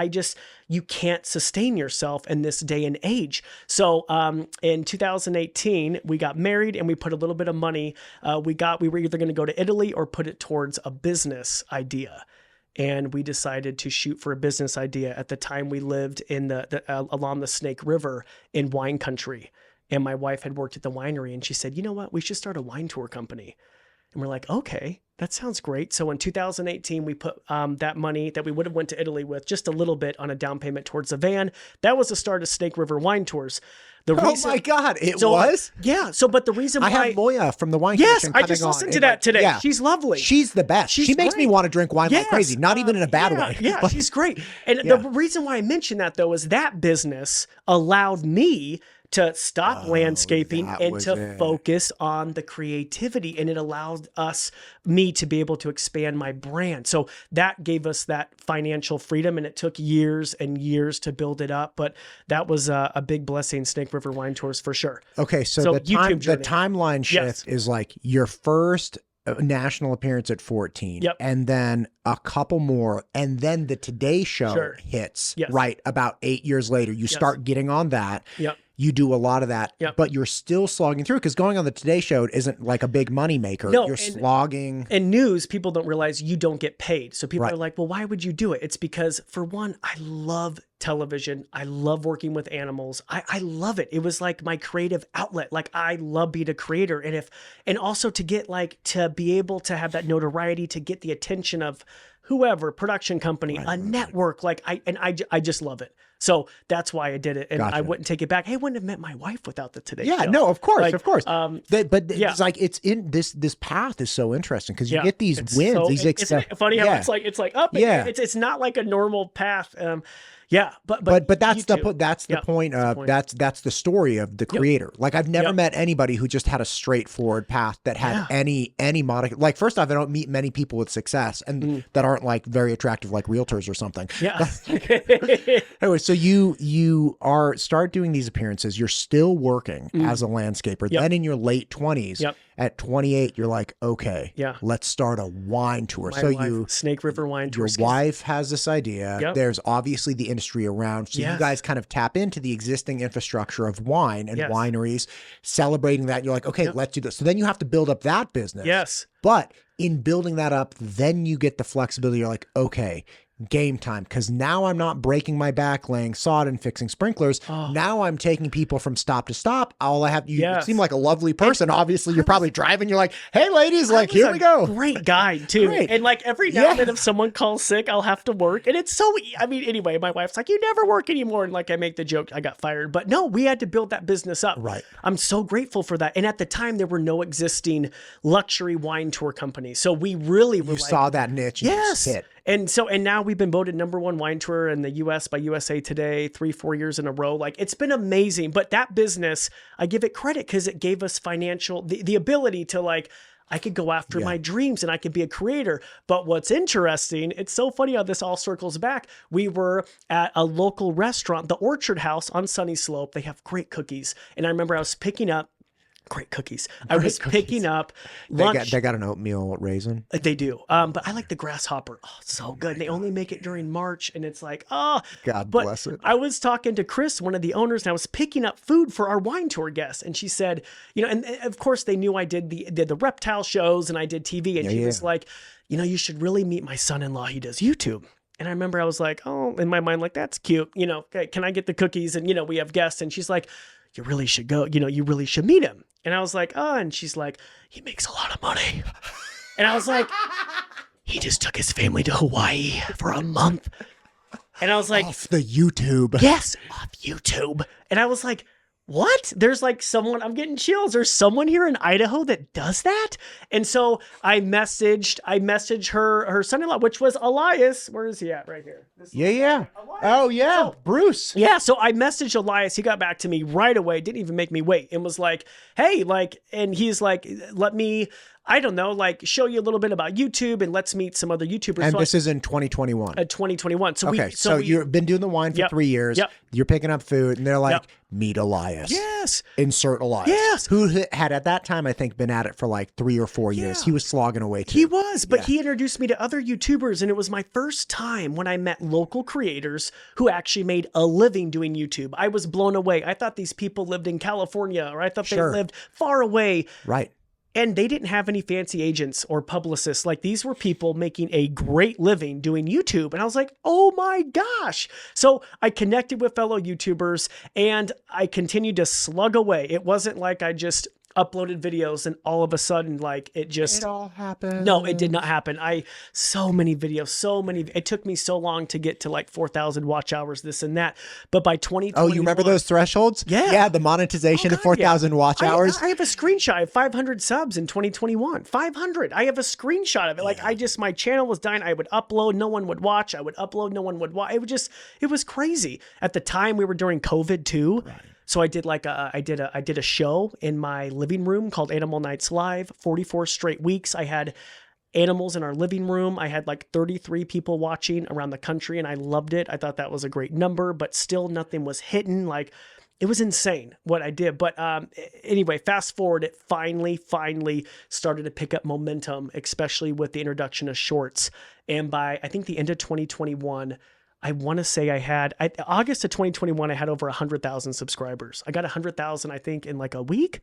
you can't sustain yourself in this day and age. So in 2018, we got married and we put a little bit of money. We were either going to go to Italy or put it towards a business idea. And we decided to shoot for a business idea. At the time, we lived in along the Snake River in wine country. And my wife had worked at the winery and she said, you know what, we should start a wine tour company. And we're like, okay, that sounds great. So in 2018, we put that money that we would have went to Italy with, just a little bit on a down payment towards the van. That was the start of Snake River Wine Tours. Oh my God, it was? Yeah. So, but the reason why I have Moya from the Wine Yes, Commission I just listened to that today. Yeah. She's lovely. She's the best. She makes me want to drink wine like crazy, not even in a bad way. Yeah, she's great. And the reason why I mention that though is that business allowed me to stop landscaping and to focus on the creativity, and it allowed me to be able to expand my brand. So that gave us that financial freedom, and it took years and years to build it up, but that was a big blessing, Snake River Wine Tours for sure. Okay, so the timeline shift is like your first national appearance at 14, and then a couple more, and then the Today Show hits right about 8 years later. You start getting on that. You do a lot of that, but you're still slogging through, because going on the Today Show isn't like a big money maker. No, you're slogging. And news, people don't realize you don't get paid. So people are like, well, why would you do it? It's because, for one, I love television. I love working with animals. I love it. It was like my creative outlet. Like, I love being a creator. And also to get to be able to have that notoriety, to get the attention of whoever, production company, a network, I just love it. So that's why I did it, and I wouldn't take it back. Hey, I wouldn't have met my wife without the Today Show. No, of course, of course. It's like, it's in this path is so interesting, because you get these wins. So, isn't it funny how it's like up? It's not like a normal path. But that's the point of that's the story of the creator. Like, I've never met anybody who just had a straightforward path that had any modicum. Like, first off, I don't meet many people with success and that aren't like very attractive, like realtors or something. Anyway, so you start doing these appearances. You're still working as a landscaper. Then in your late 20s, at 28, you're like, okay, let's start a wine tour. Snake River Wine Tour. Your wife has this idea. There's obviously the industry around. So you guys kind of tap into the existing infrastructure of wine and wineries, celebrating that. You're like, okay, let's do this. So then you have to build up that business. But in building that up, then you get the flexibility. You're like, okay, game time, because now I'm not breaking my back laying sod and fixing sprinklers. Now I'm taking people from stop to stop. All I have, you seem like a lovely person. Obviously, you're probably driving. You're like, hey, ladies, like, here we go. Great guy, too. And like, every now and then, if someone calls sick, I'll have to work. And it's so, anyway, my wife's like, you never work anymore. And like, I make the joke, I got fired. But no, we had to build that business up. I'm so grateful for that. And at the time, there were no existing luxury wine tour companies. So we really were saw that niche. And hit. And now we've been voted #1 wine tour in the US by USA Today 3-4 years in a row. Like, it's been amazing. But that business, I give it credit, because it gave us the ability to, like, I could go after my dreams and I could be a creator. But what's interesting, it's so funny how this all circles back. We were at a local restaurant, the Orchard House on Sunny Slope. They have great cookies. And I remember I was picking up great cookies. I was picking up lunch. They got an oatmeal raisin. They do. But I like the grasshopper. Oh, so good. They only make it during March, and it's like, God bless it. I was talking to Chris, one of the owners, and I was picking up food for our wine tour guests, and she said, and of course they knew I did the reptile shows and I did TV, and she was like, you should really meet my son-in-law. He does YouTube. And I remember I was like, oh, in my mind, like, that's cute. Okay, can I get the cookies? And, we have guests. And she's like, you really should go, you really should meet him. And I was like, oh, and she's like, he makes a lot of money. And I was like, he just took his family to Hawaii for a month. And I was like, off the YouTube. Yes, off YouTube. And I was like, what? There's like someone, I'm getting chills. There's someone here in Idaho that does that. And so I messaged her son-in-law, which was Elias. Where is he at? Right here. Elias. Oh yeah. So, Bruce. Yeah. So I messaged Elias. He got back to me right away. Didn't even make me wait, and was like, hey, and he's like, let me, I don't know, show you a little bit about YouTube, and let's meet some other YouTubers. And so this is in 2021. 2021. So you've been doing the wine for 3 years. You're picking up food, and they're like, meet Elias. Yes. Insert Elias. Yes. Who had at that time, I think, been at it for like 3 or 4 years. He was slogging away too. He was, but he introduced me to other YouTubers, and it was my first time when I met local creators who actually made a living doing YouTube. I was blown away. I thought these people lived in California, or I thought they lived far away. Right. And they didn't have any fancy agents or publicists. Like, these were people making a great living doing YouTube. And I was like, oh my gosh. So I connected with fellow YouTubers, and I continued to slug away. It wasn't like I just uploaded videos, and all of a sudden, like it all happened. No, it did not happen. So many videos, it took me so long to get to like 4,000 watch hours, this and that. But by 2021. Oh, you remember those thresholds? Yeah. Yeah, the monetization of 4,000 watch hours. I have a screenshot of 500 subs in 2021. 500. I have a screenshot of it. Like my channel was dying. I would upload, no one would watch. I would upload, no one would watch. It was crazy. At the time, we were during COVID too. Right. So I did I did a show in my living room called Animal Nights Live, 44 straight weeks. I had animals in our living room. I had like 33 people watching around the country, and I loved it. I thought that was a great number, but still nothing was hitting. Like, it was insane what I did. But anyway, fast forward, it finally started to pick up momentum, especially with the introduction of shorts. And by, I think, the end of 2021, I want to say August of 2021, I had over 100,000 subscribers. I got 100,000, I think, in like a week,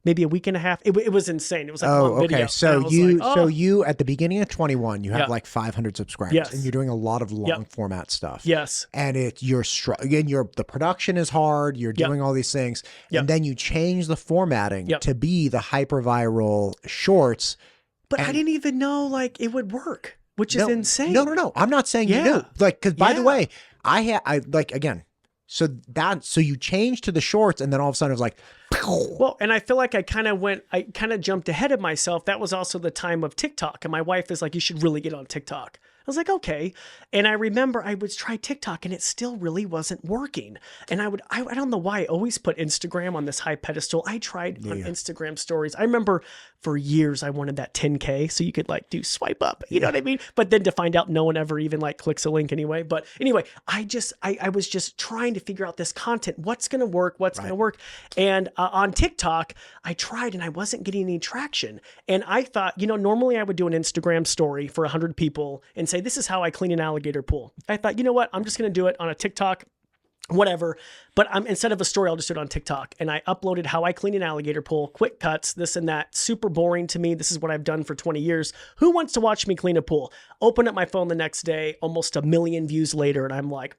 maybe a week and a half. It was insane. It was like one video. Okay. So you at the beginning of 21, you have like 500 subscribers, and you're doing a lot of long format stuff. Yes. And the production is hard. You're doing all these things, and then you change the formatting to be the hyper viral shorts. But I didn't even know like it would work. Which is insane. No. I'm not saying you do. Like, because by the way, so you changed to the shorts, and then all of a sudden it was like, well, and I feel like I kind of jumped ahead of myself. That was also the time of TikTok. And my wife is like, you should really get on TikTok. I was like, okay. And I remember I would try TikTok, and it still really wasn't working. And I don't know why I always put Instagram on this high pedestal. I tried on Instagram stories. I remember for years I wanted that 10K so you could like do swipe up, you know what I mean? But then to find out no one ever even like clicks a link anyway. But anyway, I was just trying to figure out this content. What's going to work? What's going to work? And on TikTok, I tried and I wasn't getting any traction. And I thought, normally I would do an Instagram story for 100 people and say, this is how I clean an alligator pool. I thought, you know what? I'm just going to do it on a TikTok, whatever. But instead of a story, I'll just do it on TikTok. And I uploaded how I clean an alligator pool, quick cuts, this and that. Super boring to me. This is what I've done for 20 years. Who wants to watch me clean a pool? Open up my phone the next day, almost 1 million views later. And I'm like,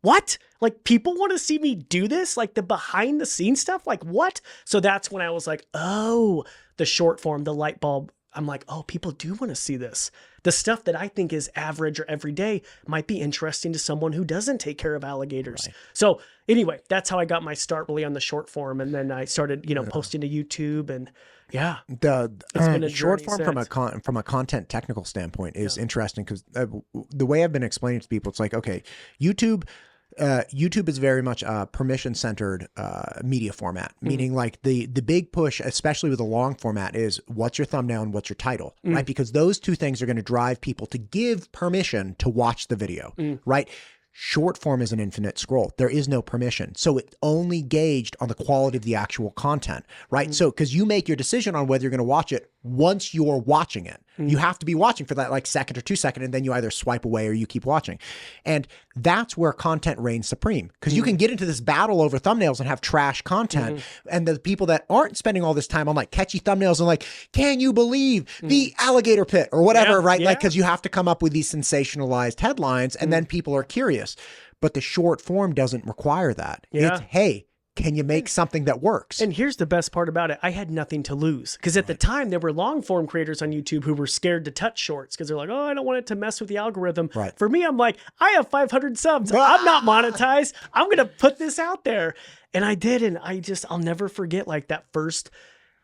what? Like, people want to see me do this? Like the behind the scenes stuff? Like what? So that's when I was like, oh, the short form, the light bulb. I'm like, oh, people do want to see this. The stuff that I think is average or everyday might be interesting to someone who doesn't take care of alligators. Right. So anyway, that's how I got my start really on the short form. And then I started, posting to YouTube, and it's been a short form since. from a content technical standpoint is interesting, because the way I've been explaining to people, it's like, okay, YouTube is very much a permission-centered media format, meaning like the big push, especially with the long format, is what's your thumbnail and what's your title, right? Because those two things are going to drive people to give permission to watch the video, right? Short form is an infinite scroll. There is no permission. So it's only gauged on the quality of the actual content, right? So, because you make your decision on whether you're going to watch it once you're watching it. You have to be watching for that like second or 2 seconds, and then you either swipe away or you keep watching. And that's where content reigns supreme, because you can get into this battle over thumbnails and have trash content. And the people that aren't spending all this time on like catchy thumbnails and like, can you believe the alligator pit or whatever, right? Like, because you have to come up with these sensationalized headlines, and then people are curious. But the short form doesn't require that. It's, hey, can you make something that works? And here's the best part about it. I had nothing to lose, because at the time there were long form creators on YouTube who were scared to touch shorts because they're like, oh, I don't want it to mess with the algorithm. Right. For me, I'm like, I have 500 subs. I'm not monetized. I'm going to put this out there. And I did. And I'll never forget like that first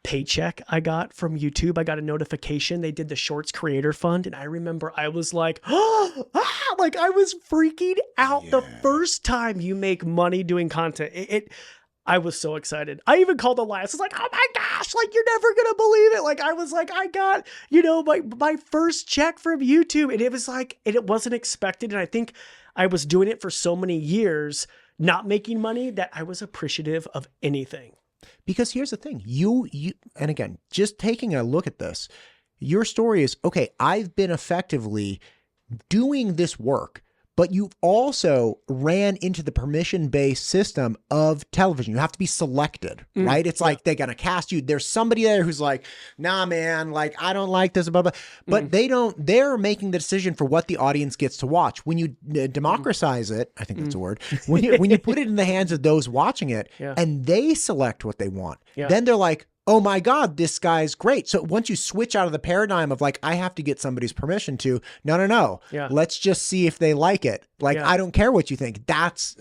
paycheck I got from YouTube. I got a notification. They did the Shorts Creator Fund. And I remember I was like, like I was freaking out the first time you make money doing content. I was so excited. I even called Elias. I was like, oh my gosh, like you're never going to believe it. Like I was like, I got, my first check from YouTube, and it was like, it wasn't expected. And I think I was doing it for so many years, not making money, that I was appreciative of anything. Because here's the thing, you, and again, just taking a look at this, your story is, okay, I've been effectively doing this work, but you've also ran into the permission-based system of television. You have to be selected, right? It's like they're going to cast you. There's somebody there who's like, nah, man, like, I don't like this, blah, blah. But they're making the decision for what the audience gets to watch. When you democratize it, I think that's a word, when you put it in the hands of those watching it and they select what they want, then they're like, oh my God, this guy's great. So once you switch out of the paradigm of like, I have to get somebody's permission to, no. Yeah. Let's just see if they like it. Like, Yeah. I don't care what you think. That's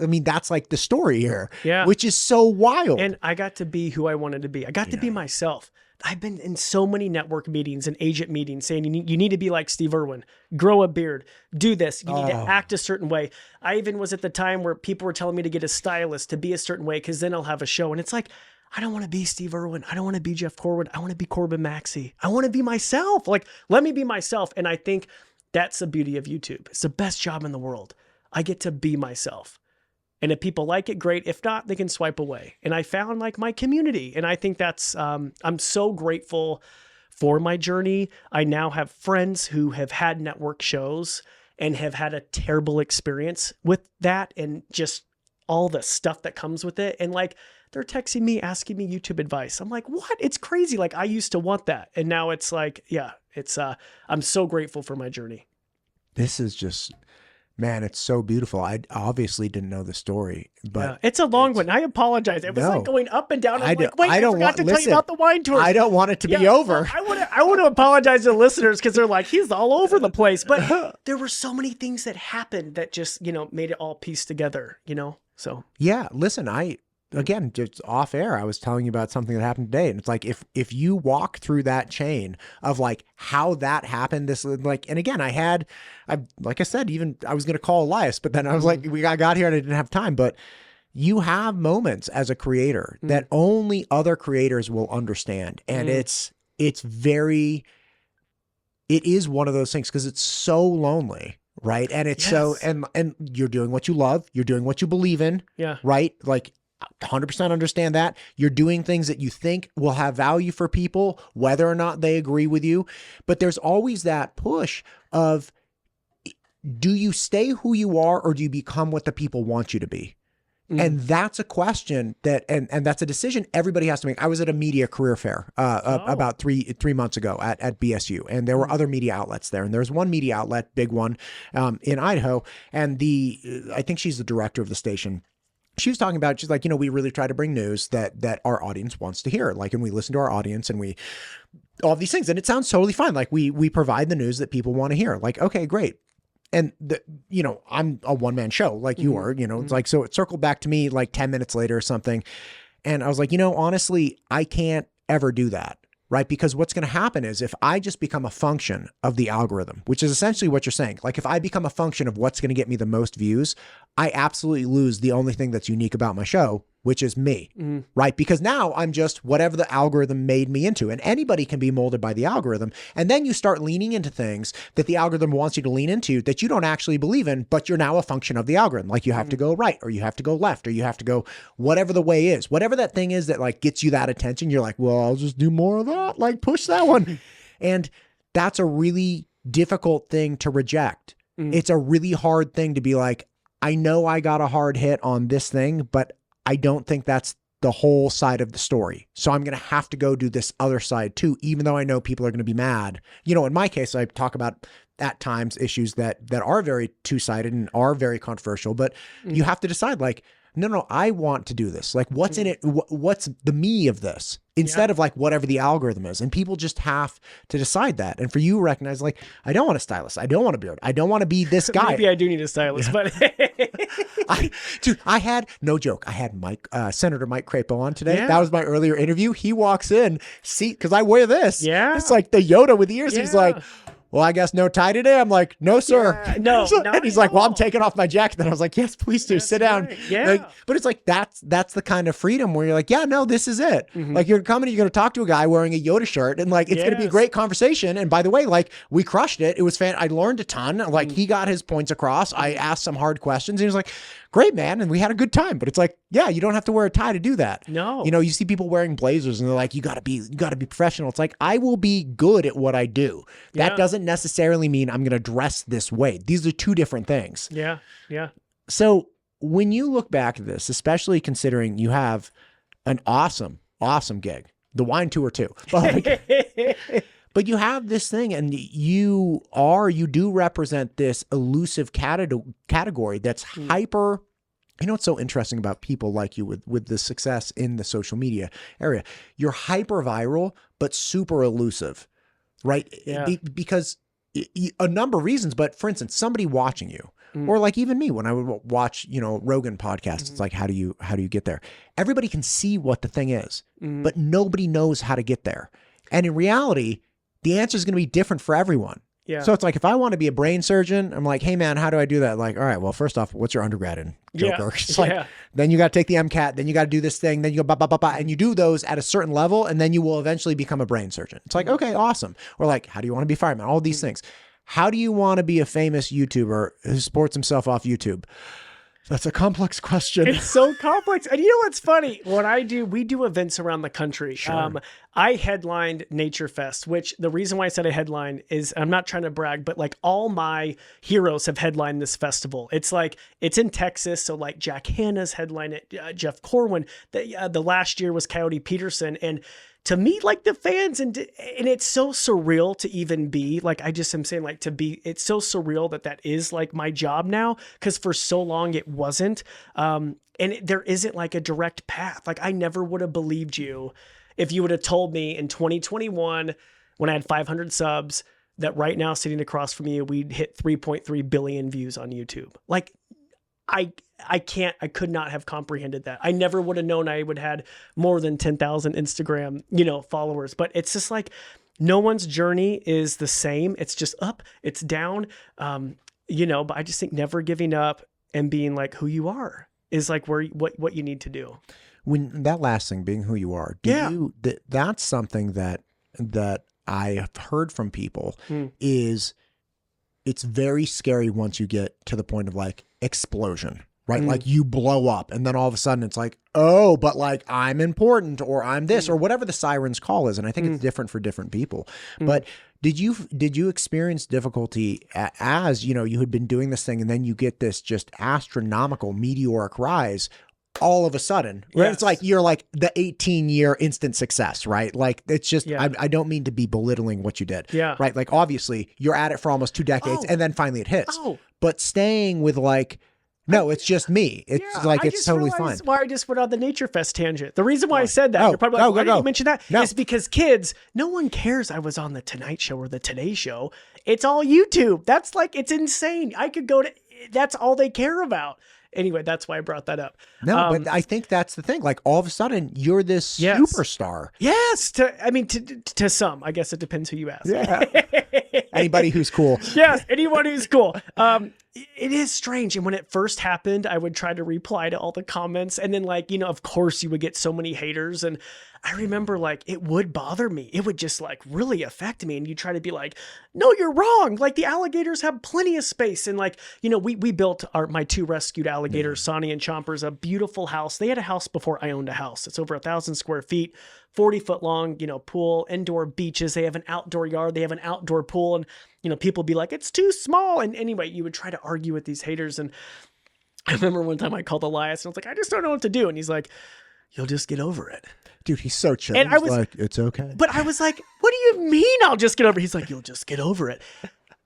like the story here, Yeah. which is so wild. And I got to be who I wanted to be. I got to be myself. I've been in so many network meetings and agent meetings saying you need to be like Steve Irwin, grow a beard, do this. You need to act a certain way. I even was at the time where people were telling me to get a stylist to be a certain way because then I'll have a show. And it's like, I don't want to be Steve Irwin. I don't want to be Jeff Corbin. I want to be Corbin Maxey. I want to be myself. Like, let me be myself. And I think that's the beauty of YouTube. It's the best job in the world. I get to be myself. And if people like it, great. If not, they can swipe away. And I found like my community. And I think that's, I'm so grateful for my journey. I now have friends who have had network shows and have had a terrible experience with that and just all the stuff that comes with it. And like, they're texting me, asking me YouTube advice. I'm like, what? It's crazy. Like I used to want that. And now it's like, yeah, it's, I'm so grateful for my journey. This is just, man, it's so beautiful. I obviously didn't know the story, but yeah, it's a long one. I apologize. It was like going up and down. I'm like, wait, I forgot to tell you about the wine tour. I don't want it to be over. I want to apologize to listeners because they're like, he's all over the place. But there were so many things that happened that just, made it all piece together, so. Yeah, listen, again, just off air, I was telling you about something that happened today. And it's like, if you walk through that chain of like how that happened, this like, and again, like I said, even I was going to call Elias, but then I was like, I got here and I didn't have time, but you have moments as a creator that only other creators will understand. And it is one of those things because it's so lonely. Right. And it's so, and you're doing what you love. You're doing what you believe in. Yeah. Right. Like 100% understand that. You're doing things that you think will have value for people, whether or not they agree with you. But there's always that push of, do you stay who you are or do you become what the people want you to be? And that's a question that, and that's a decision everybody has to make. I was at a media career fair about three months ago at BSU, and there were other media outlets there. And there's one media outlet, big one, in Idaho, and I think she's the director of the station. She was talking about, she's like, we really try to bring news that our audience wants to hear. Like, and we listen to our audience and all these things, and it sounds totally fine. Like we provide the news that people want to hear. Like, okay, great. And I'm a one-man show like you are, it's like, so it circled back to me like 10 minutes later or something. And I was like, honestly, I can't ever do that. Right. Because what's going to happen is if I just become a function of the algorithm, which is essentially what you're saying, like if I become a function of what's going to get me the most views, I absolutely lose the only thing that's unique about my show, which is me. Right. Because now I'm just whatever the algorithm made me into, and anybody can be molded by the algorithm. And then you start leaning into things that the algorithm wants you to lean into that you don't actually believe in, but you're now a function of the algorithm. Like you have to go right, or you have to go left, or you have to go whatever the way is, whatever that thing is that like gets you that attention. You're like, well, I'll just do more of that. Like push that one. And that's a really difficult thing to reject. It's a really hard thing to be like, I know I got a hard hit on this thing, but I don't think that's the whole side of the story. So I'm going to have to go do this other side too, even though I know people are going to be mad. In my case, I talk about at times issues that are very two-sided and are very controversial, but you have to decide like, no, I want to do this. Like what's in it? What's the me of this instead of like whatever the algorithm is. And people just have to decide that. And for you recognize like, I don't want a stylist. I don't want a beard. I don't want to be this guy. Maybe I do need a stylist, but I had no joke. I had Senator Mike Crapo on today. That was my earlier interview. He walks in, cause I wear this. Yeah. It's like the Yoda with ears. He's like, well, I guess no tie today. I'm like, no, sir. Yeah, no. And he's like, well, I'm taking off my jacket. Then I was like, yes, please do. Sit down. Right. Yeah. Like, but it's like, that's the kind of freedom where you're like, yeah, no, this is it. Like you're coming, you're going to talk to a guy wearing a Yoda shirt and like, it's going to be a great conversation. And by the way, like we crushed it. It was I learned a ton. Like he got his points across. I asked some hard questions. And he was like, great, man. And we had a good time. But it's like, yeah, you don't have to wear a tie to do that. No. You see people wearing blazers and they're like, you gotta be professional. It's like, I will be good at what I do. That doesn't necessarily mean I'm going to dress this way. These are two different things. Yeah. Yeah. So when you look back at this, especially considering you have an awesome gig, the wine tour too, but you have this thing and you do represent this elusive category that's hyper You know what's so interesting about people like you with the success in the social media area? You're hyper viral, but super elusive, right? Yeah. Because a number of reasons, but for instance, somebody watching you, or like even me, when I would watch, Rogan podcasts, it's like, how do you get there? Everybody can see what the thing is, but nobody knows how to get there. And in reality, the answer is going to be different for everyone. Yeah. So it's like, if I want to be a brain surgeon, I'm like, hey man, how do I do that? Like, all right, well, first off, what's your undergrad in? Joker. It's like, then you got to take the MCAT, then you got to do this thing, then you go, and you do those at a certain level, and then you will eventually become a brain surgeon. It's like, okay, awesome. Or like, how do you want to be a fireman? All these things. How do you want to be a famous YouTuber who sports himself off YouTube? That's a complex question. It's so complex. And you know what's funny? We do events around the country. Sure. I headlined Nature Fest, which the reason why I said I headlined is, I'm not trying to brag, but like all my heroes have headlined this festival. It's like, it's in Texas. So like Jack Hanna's headlined it, Jeff Corwin, the last year was Coyote Peterson. And to meet like the fans and it's so surreal to even be like, I just am saying like it's so surreal that is like my job now. Cause for so long it wasn't. And there isn't like a direct path. Like I never would have believed you if you would have told me in 2021, when I had 500 subs, that right now sitting across from you, we'd hit 3.3 billion views on YouTube. Like I could not have comprehended that. I never would have known I would had more than 10,000 Instagram, followers, but it's just like no one's journey is the same. It's just up, it's down. But I just think never giving up and being like who you are is like what you need to do. When that last thing, being who you are, that's something that I have heard from people is it's very scary once you get to the point of like explosion, right? Like you blow up and then all of a sudden it's like, oh, but like I'm important or I'm this or whatever the siren's call is. And I think it's different for different people. But did you experience difficulty as, you had been doing this thing and then you get this just astronomical meteoric rise all of a sudden, right? Yes. It's like, you're like the 18-year instant success, right? Like it's just, I don't mean to be belittling what you did, right? Like obviously you're at it for almost 2 decades and then finally it hits, but staying with like, no, it's just me. It's like, it's totally fine. Why I just went on the Nature Fest tangent. The reason why I said that, you're probably like, why did you mention that? Is because kids, no one cares I was on the Tonight Show or the Today Show. It's all YouTube. That's like, it's insane. I could go to, that's all they care about. Anyway, that's why I brought that up. No, but I think that's the thing. Like all of a sudden you're this superstar. Yes. To some, I guess it depends who you ask. Yeah. Anybody who's cool. Yes. Anyone who's cool. It is strange. And when it first happened, I would try to reply to all the comments. And then like, of course you would get so many haters. And I remember like, it would bother me. It would just like really affect me. And you try to be like, no, you're wrong. Like the alligators have plenty of space. And like, we built my 2 rescued alligators, Sonny and Chompers, a beautiful house. They had a house before I owned a house. It's over 1,000 square feet, 40-foot long, pool, indoor beaches. They have an outdoor yard. They have an outdoor pool. And, people be like, it's too small. And anyway, you would try to argue with these haters. And I remember one time I called Elias and I was like, I just don't know what to do. And he's like, you'll just get over it. Dude, he's so chill. And I was like, it's okay. But I was like, what do you mean I'll just get over it? He's like, you'll just get over it.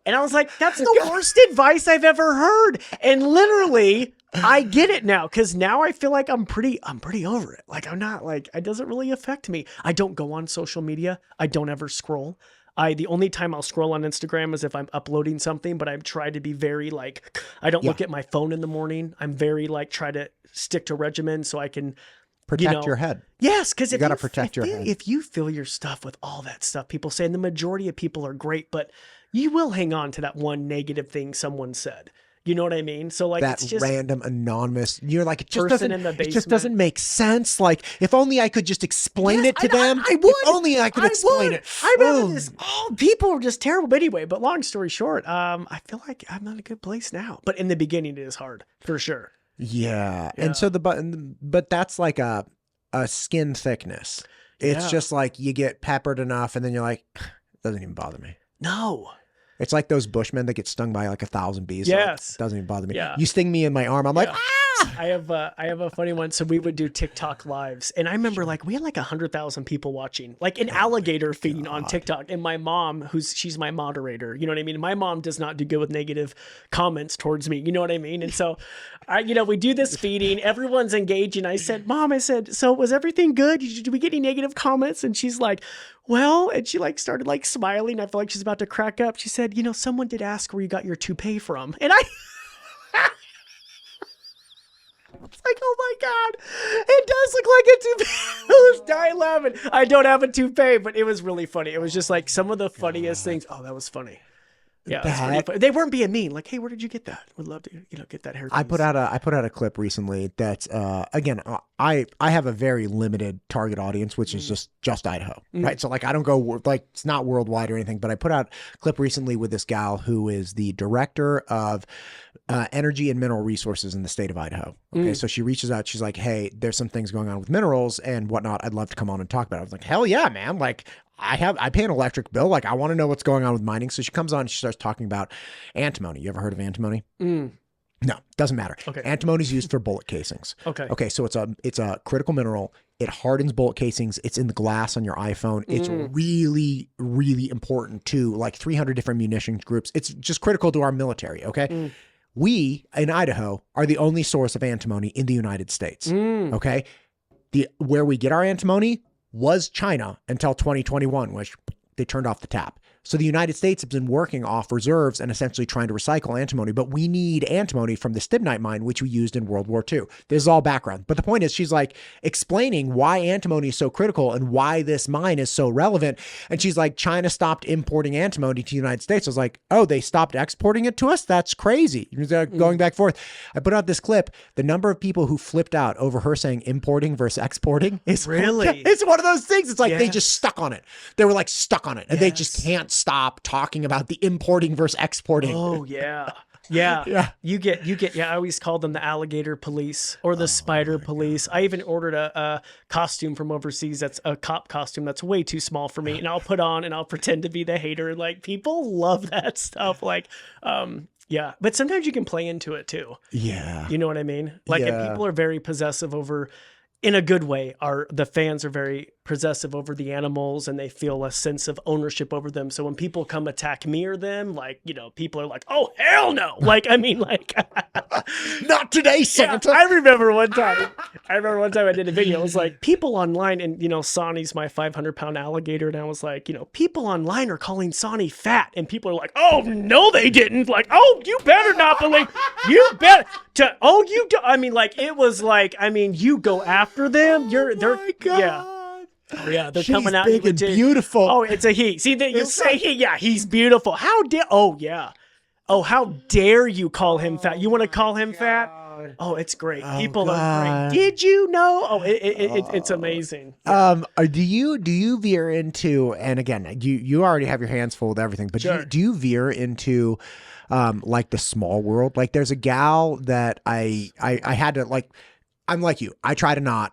And I was like, that's the worst advice I've ever heard. And literally, I get it now. Cause now I feel like I'm pretty over it. Like I'm not like, it doesn't really affect me. I don't go on social media. I don't ever scroll. The only time I'll scroll on Instagram is if I'm uploading something, but I've tried to be very like, I don't look at my phone in the morning. I'm very like, try to stick to regimen so I can protect your head. Yes. Cause you got to protect your head. If you fill your stuff with all that stuff, people say, and the majority of people are great, but you will hang on to that one negative thing someone said. You know what I mean? So like that it's just random anonymous, you're like, it just doesn't make sense. Like if only I could just explain it to them. I would. If only I could explain it. I remember this. Oh, people are just terrible. But anyway, but long story short, I feel like I'm in a good place now, but in the beginning it is hard for sure. Yeah. And so but that's like a skin thickness. It's just like you get peppered enough and then you're like, it doesn't even bother me. No. It's like those bushmen that get stung by like 1,000 bees. Yes. So it doesn't even bother me. Yeah. You sting me in my arm. I'm like, ah! I have a funny one. So we would do TikTok lives, and I remember like we had like 100,000 people watching, like an alligator feeding on TikTok. And my mom, she's my moderator, you know what I mean? My mom does not do good with negative comments towards me, you know what I mean? And so, we do this feeding, everyone's engaging. I said, Mom, so was everything good? Did we get any negative comments? And she's like, well, and she like started like smiling. I feel like she's about to crack up. She said, someone did ask where you got your toupee from, and I. It's like, oh my God, it does look like a toupee. I was dying laughing. I don't have a toupee, but it was really funny. It was just like some of the funniest things. Oh, that was funny. Yeah, it was pretty funny. They weren't being mean. Like, hey, where did you get that? Would love to, get that hair. I put out a clip recently that, again, I have a very limited target audience, which is just Idaho, right? So like, I don't go like, it's not worldwide or anything, but I put out a clip recently with this gal who is the director of energy and mineral resources in the state of Idaho. Okay. So she reaches out, she's like, hey, there's some things going on with minerals and whatnot. I'd love to come on and talk about it. I was like, hell yeah, man. Like, I pay an electric bill. Like, I want to know what's going on with mining. So she comes on and she starts talking about antimony. You ever heard of antimony? No, doesn't matter. Okay. Antimony is used for bullet casings. Okay. So it's a critical mineral. It hardens bullet casings. It's in the glass on your iPhone. It's really, really important to like 300 different munitions groups. It's just critical to our military. Okay. We in Idaho are the only source of antimony in the United States. Okay. Where we get our antimony was China until 2021, which they turned off the tap. So the United States has been working off reserves and essentially trying to recycle antimony, but we need antimony from the stibnite mine, which we used in World War II. This is all background. But the point is, she's like explaining why antimony is so critical and why this mine is so relevant. And she's like, China stopped importing antimony to the United States. I was like, oh, they stopped exporting it to us? That's crazy. Going back and forth. I put out this clip. The number of people who flipped out over her saying importing versus exporting is really, it's one of those things. It's like they just stuck on it. They were like stuck on it and they just can't stop talking about the importing versus exporting. Oh yeah. Yeah. You get, I always called them the alligator police or the spider police. I even ordered a costume from overseas. That's a cop costume. That's way too small for me. And I'll put on and I'll pretend to be the hater. Like, people love that stuff. Like, yeah, but sometimes you can play into it too. Yeah. You know what I mean? Like, if people are very possessive over, in a good way, the fans are very possessive over the animals and they feel a sense of ownership over them. So when people come attack me or them, like, people are like, oh, hell no. Like, I mean, like, not today, Santa. Yeah, I remember one time I did a video. It was like, people online, and, Sonny's my 500-pound alligator. And I was like, people online are calling Sonny fat. And people are like, oh, no, they didn't. Like, oh, you better not believe. You better. I mean, like, it was like, I mean, you go after them. They're, God. Yeah. Oh, yeah, they're She's coming out big and beautiful. Oh, it's a he. See, you'll say he. Yeah, he's beautiful. How dare? Oh, yeah. Oh, how dare you call him fat? You want to call him fat? Oh, it's great. People are great. Did you know? Oh, it's amazing. Yeah. Do you veer into? And again, you already have your hands full with everything, but do you veer into? Like the small world? Like, there's a gal that I had to, like, I'm like you. I try to not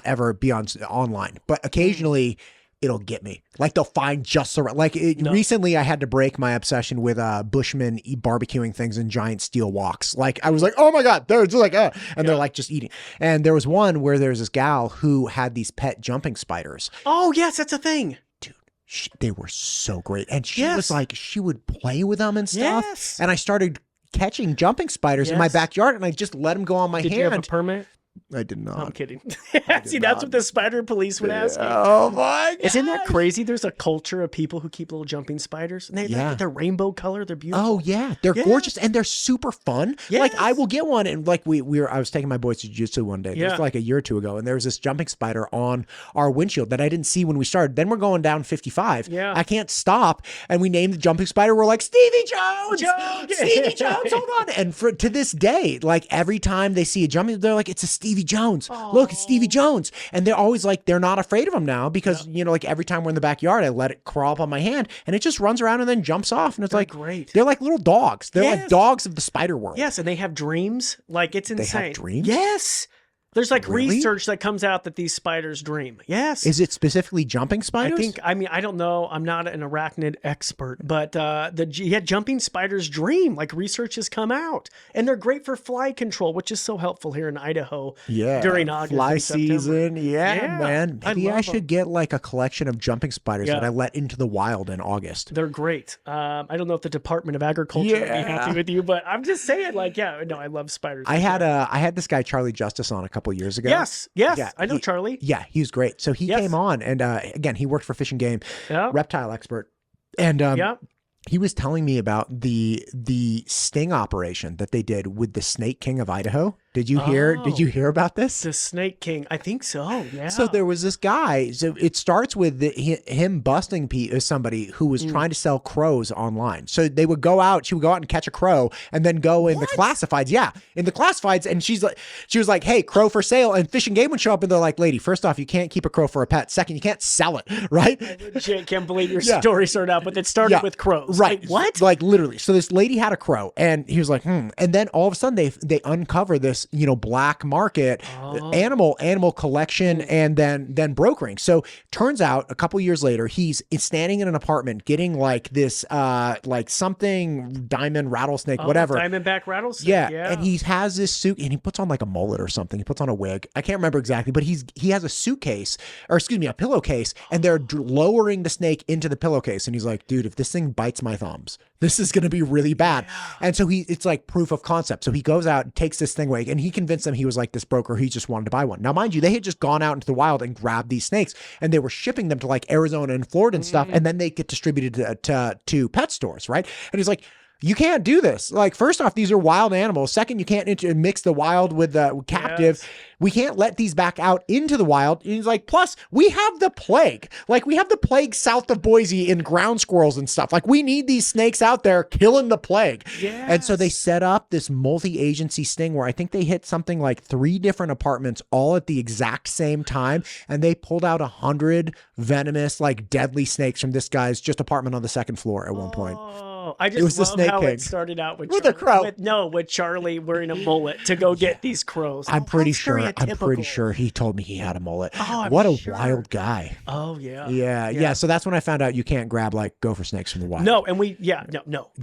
ever be online, but occasionally it'll get me. Like, they'll find just the right, recently I had to break my obsession with Bushmen barbecuing things in giant steel woks. Like, I was like, oh my God, they're just like, and they're like just eating. And there was one where there's this gal who had these pet jumping spiders. Oh yes, that's a thing. They were so great. And she was like, she would play with them and stuff. Yes. And I started catching jumping spiders in my backyard and I just let them go on my hand. Did you have a permit? I did not. I'm kidding. See, that's what the spider police would ask me. Oh my God. Isn't that crazy? There's a culture of people who keep little jumping spiders. And they're rainbow color. They're beautiful. Oh yeah. They're gorgeous and they're super fun. Yes. Like, I will get one, and like I was taking my boys to jiu-jitsu one day. Just like a year or two ago, and there was this jumping spider on our windshield that I didn't see when we started. Then we're going down 55. Yeah. I can't stop. And we named the jumping spider. We're like, Stevie Jones! Stevie Jones, hold on. And to this day, like, every time they see a jumping, they're like, it's a Stevie Jones. Aww. Look, it's Stevie Jones. And they're always like, they're not afraid of him now because, like, every time we're in the backyard, I let it crawl up on my hand and it just runs around and then jumps off. And it's like, great. They're like little dogs. They're like dogs of the spider world. Yes. And they have dreams. Like, it's insane. They have dreams? Yes. There's like Really? research that comes out that these spiders dream. Yes. Is it specifically jumping spiders? I mean, I don't know. I'm not an arachnid expert, but jumping spiders dream. Like research has come out, and they're great for fly control, which is so helpful here in Idaho. Yeah, during August, fly and September. season. Yeah, man. Maybe I love should them. get like a collection of jumping spiders Yeah. that I let into the wild in August. They're great. I don't know if the Department of Agriculture would be happy with you, but I'm just saying, like, yeah, no, I love spiders. I had this guy Charlie Justice on a couple years ago. Yes, Yeah, I know Charlie. Yeah, he was great. So he came on, and again, he worked for Fish and Game, Yeah. reptile expert, and Yeah. he was telling me about the sting operation that they did with the Snake King of Idaho. Did you hear? Did you hear about this? The Snake King. I think so. Yeah. So there was this guy. So it starts with him busting somebody who was trying to sell crows online. So they would go out. She would go out and catch a crow, and then go in the classifieds. Yeah, in the classifieds, and she was like, "Hey, crow for sale." And Fish and Game would show up, and they're like, "Lady, first off, you can't keep a crow for a pet. Second, you can't sell it, right?" I legit can't believe your story started out, but it started with crows. Right. Like, what? Like literally. So this lady had a crow, and he was like, And then all of a sudden they uncover this, black market animal collection and then brokering. So turns out a couple years later, he's standing in an apartment getting like this like something diamond rattlesnake, whatever. Diamondback rattlesnake. Yeah. Yeah. And he has this suit, and he puts on like a mullet or something. He puts on a wig. I can't remember exactly, but he has a suitcase, or excuse me, a pillowcase, and they're lowering the snake into the pillowcase. And he's like, dude, if this thing bites my thumbs, this is going to be really bad. And so it's like proof of concept. So he goes out, takes this thing away, and he convinced them he was like this broker. He just wanted to buy one. Now, mind you, they had just gone out into the wild and grabbed these snakes, and they were shipping them to like Arizona and Florida and stuff. And then they get distributed to pet stores. Right. And he's like, you can't do this. Like, first off, these are wild animals. Second, you can't mix the wild with the captive. Yes. We can't let these back out into the wild. And he's like, plus, we have the plague. Like, we have the plague south of Boise in ground squirrels and stuff. Like, we need these snakes out there killing the plague. Yes. And so they set up this multi-agency sting where I think they hit something like 3 different apartments all at the exact same time. And they pulled out 100 venomous, like deadly snakes from this guy's just apartment on the 2nd floor at one point. I just love how King. it started out with a crow. With Charlie wearing a mullet to go get these crows. I'm pretty sure he told me he had a mullet. What a wild guy. Oh yeah. Yeah. So that's when I found out you can't grab like gopher snakes from the wild. No, and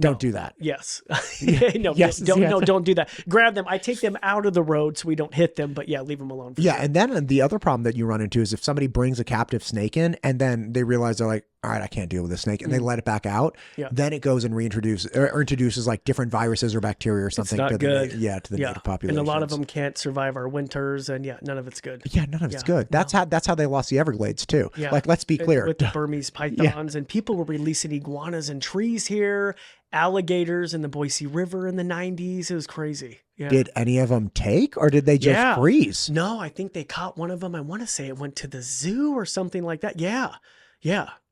don't do that. Yes. Don't do that. Grab them. I take them out of the road so we don't hit them, but leave them alone. Sure. And then the other problem that you run into is if somebody brings a captive snake in and then they realize they're like, all right, I can't deal with this snake, and they let it back out, then it goes and introduces like different viruses or bacteria or something to the native population. And a lot of them can't survive our winters, and none of it's good. Yeah, none of it's good. That's how they lost the Everglades too. Yeah. Like, let's be clear. With the Burmese pythons, and people were releasing iguanas in trees here, alligators in the Boise River in the 90s. It was crazy. Yeah. Did any of them take, or did they just freeze? No, I think they caught one of them. I want to say it went to the zoo or something like that. Yeah.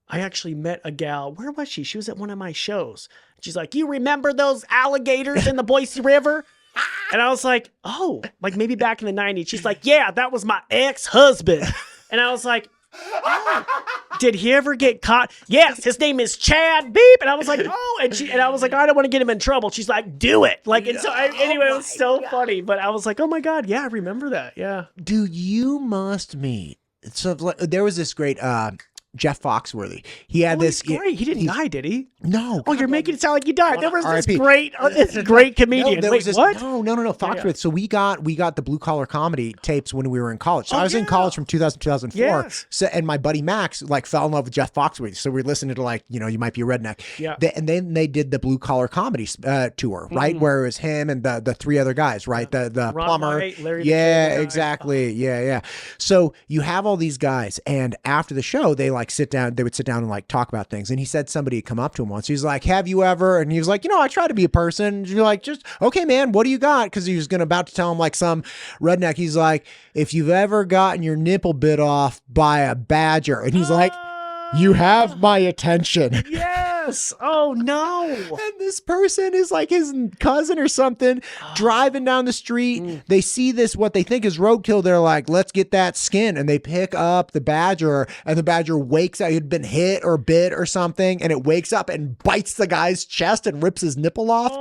I actually met a gal. Where was she? She was at one of my shows. She's like, you remember those alligators in the Boise River? And I was like, oh, like maybe back in the 90s. She's like, yeah, that was my ex-husband. And I was like, oh, did he ever get caught? Yes, his name is Chad Beep. And I was like, oh, and I was like, I don't want to get him in trouble. She's like, do it. Like, and so anyway, it was so funny. But I was like, oh my God, yeah, I remember that. Yeah. Dude, you must meet. So there was this great Jeff Foxworthy. He had this. Great. He didn't die, did he? No. Oh, you're making it sound like he died. There was this great comedian. No, Wait, what? No. Foxworth. Yeah. So we got the blue collar comedy tapes when we were in college. So I was in college from 2000 to 2004. Yes. So, and my buddy Max like fell in love with Jeff Foxworthy. So we listened to like, You Might Be a Redneck. Yeah. And then they did the blue collar comedy tour, right? Where it was him and the 3 other guys, right? The Ron plumber. White, Larry exactly. Yeah. So you have all these guys, and after the show, they would sit down and like talk about things. And he said somebody had come up to him once. He's like, have you ever? And he was like, I try to be a person. And you're like, just, okay, man, what do you got? Because he was about to tell him like some redneck. He's like, if you've ever gotten your nipple bit off by a badger. And he's like, you have my attention. Yes. Oh no. And this person is like his cousin or something driving down the street. They see this, what they think is roadkill. They're like, let's get that skin. And they pick up the badger, and the badger wakes up. He'd been hit or bit or something. And it wakes up and bites the guy's chest and rips his nipple off.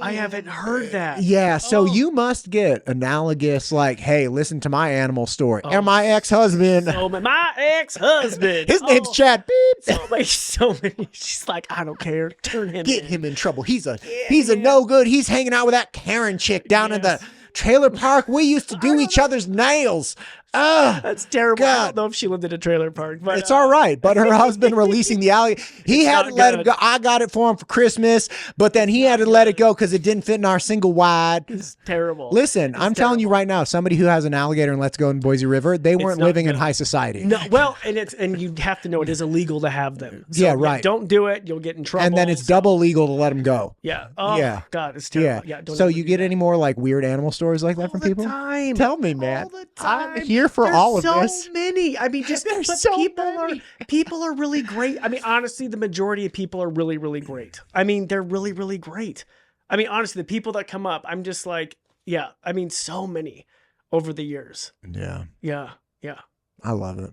I haven't heard that. Yeah, so you must get analogous, like, hey, listen to my animal story. And my ex-husband. So my ex-husband. His name's Chad. Beep. So many. She's like, I don't care. Turn him Get in. him in trouble. He's a no good. He's hanging out with that Karen chick down in the trailer park. We used to do each other's nails. That's terrible. God. I don't know if she lived in a trailer park, but it's all right. But her husband releasing the alligator, he had to let it go. I got it for him for Christmas, but then he had to let it go because it didn't fit in our single wide. It's terrible. Listen, I'm telling you right now, somebody who has an alligator and lets go in Boise River, they weren't living in high society. No, well, and you have to know it is illegal to have them. So, yeah, right. Don't do it. You'll get in trouble. And then it's double legal to let them go. Yeah. Oh, yeah. God, it's terrible. Yeah. So you get any more like weird animal stories like that from people? All the time. Tell me, man. All the time. I'm here for all of this. So many. I mean, just There's but so people are really great. I mean, honestly, the majority of people are really, really great. I mean, they're really, really great. I mean, honestly, the people that come up, I'm just like, yeah. I mean, so many over the years. Yeah. Yeah. Yeah. I love it.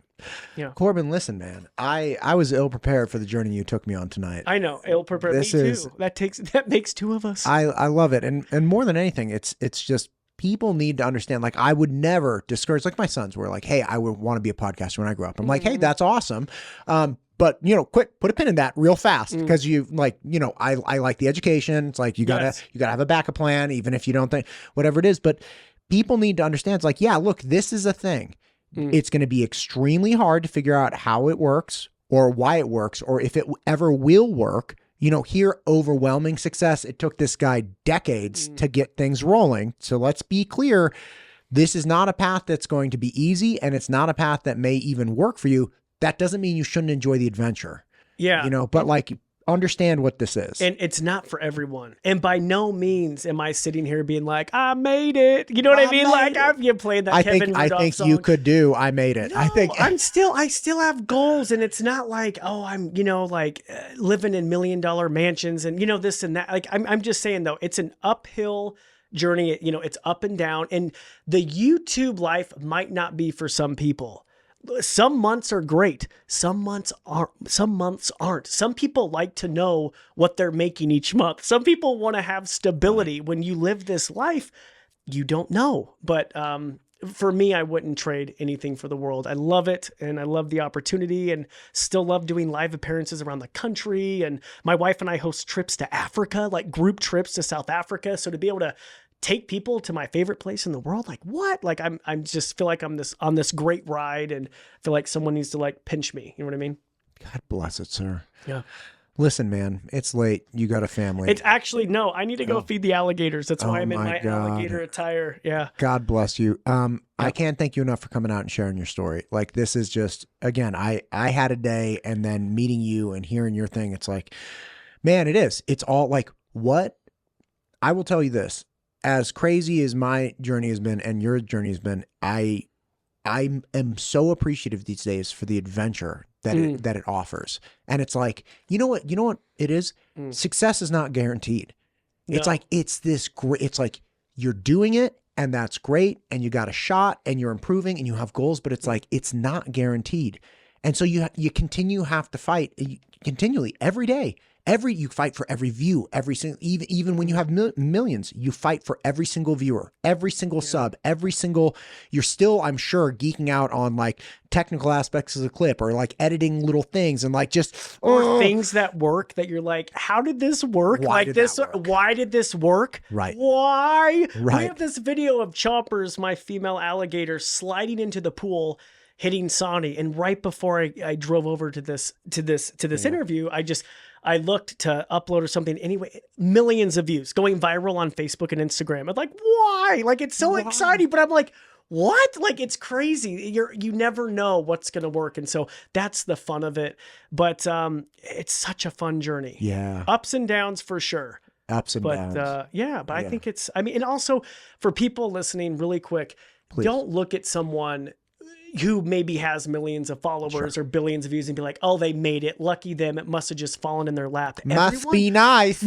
Yeah. Corbin, listen, man. I was ill prepared for the journey you took me on tonight. I know. Ill prepared. Me too. That makes two of us. I love it. And more than anything, it's just people need to understand, like, I would never discourage, like my sons were like, hey, I would want to be a podcaster when I grow up. I'm like, hey, that's awesome. But quick, put a pin in that real fast because you like, I like the education. It's like, you gotta have a backup plan, even if you don't think whatever it is. But people need to understand, it's like, yeah, look, this is a thing. It's going to be extremely hard to figure out how it works or why it works or if it ever will work. Here, overwhelming success. It took this guy decades to get things rolling. So let's be clear. This is not a path that's going to be easy, and it's not a path that may even work for you. That doesn't mean you shouldn't enjoy the adventure. Yeah. But like, understand what this is. And it's not for everyone. And by no means am I sitting here being like, I made it. You know what I mean? Like, you played that Kevin Rudolph I think song. you could do I made it. No, I still have goals, and it's not like, oh, I'm, living in $1 million mansions and, this and that. Like, I'm just saying, though, it's an uphill journey. It's up and down, and the YouTube life might not be for some people. Some months are great. Some months aren't. Some people like to know what they're making each month. Some people want to have stability. When you live this life, you don't know. But for me, I wouldn't trade anything for the world. I love it, and I love the opportunity, and still love doing live appearances around the country. And my wife and I host trips to Africa, like group trips to South Africa. So to be able to take people to my favorite place in the world, like what? Like I'm just feel like I'm on this great ride, and feel like someone needs to like pinch me. You know what I mean? God bless it, sir. Yeah. Listen, man, it's late. You got a family. It's actually, no, I need to go feed the alligators. That's why I'm in my God. alligator attire. Yeah. God bless you. I can't thank you enough for coming out and sharing your story. Like, this is just, again, I had a day, and then meeting you and hearing your thing. It's like, man, it is. It's all like, what? I will tell you this. As crazy as my journey has been and your journey has been, I am so appreciative these days for the adventure that it offers. And it's like, you know what it is? Success is not guaranteed. No. It's like, it's this great, it's like you're doing it, and that's great, and you got a shot, and you're improving, and you have goals, but it's like, it's not guaranteed. And so you have to fight continually every day. You fight for every view, every single, even when you have millions, you fight for every single viewer, every single sub, you're still, I'm sure, geeking out on like technical aspects of the clip or like editing little things and like or things that work that you're like, how did this work? Why did this work? Right. Why? Right. We have this video of Chompers, my female alligator, sliding into the pool, hitting Sonny. And right before I drove over to this interview, I looked to upload or something. Anyway, millions of views, going viral on Facebook and Instagram. I'm like, why? Like, it's so exciting, but I'm like, what? Like, it's crazy. You never know what's going to work. And so that's the fun of it. But it's such a fun journey. Yeah. Ups and downs for sure. Ups and downs. I think it's, and also for people listening really quick, please don't look at someone who maybe has millions of followers or billions of views and be like, oh, they made it. Lucky them. It must have just fallen in their lap. Must be nice.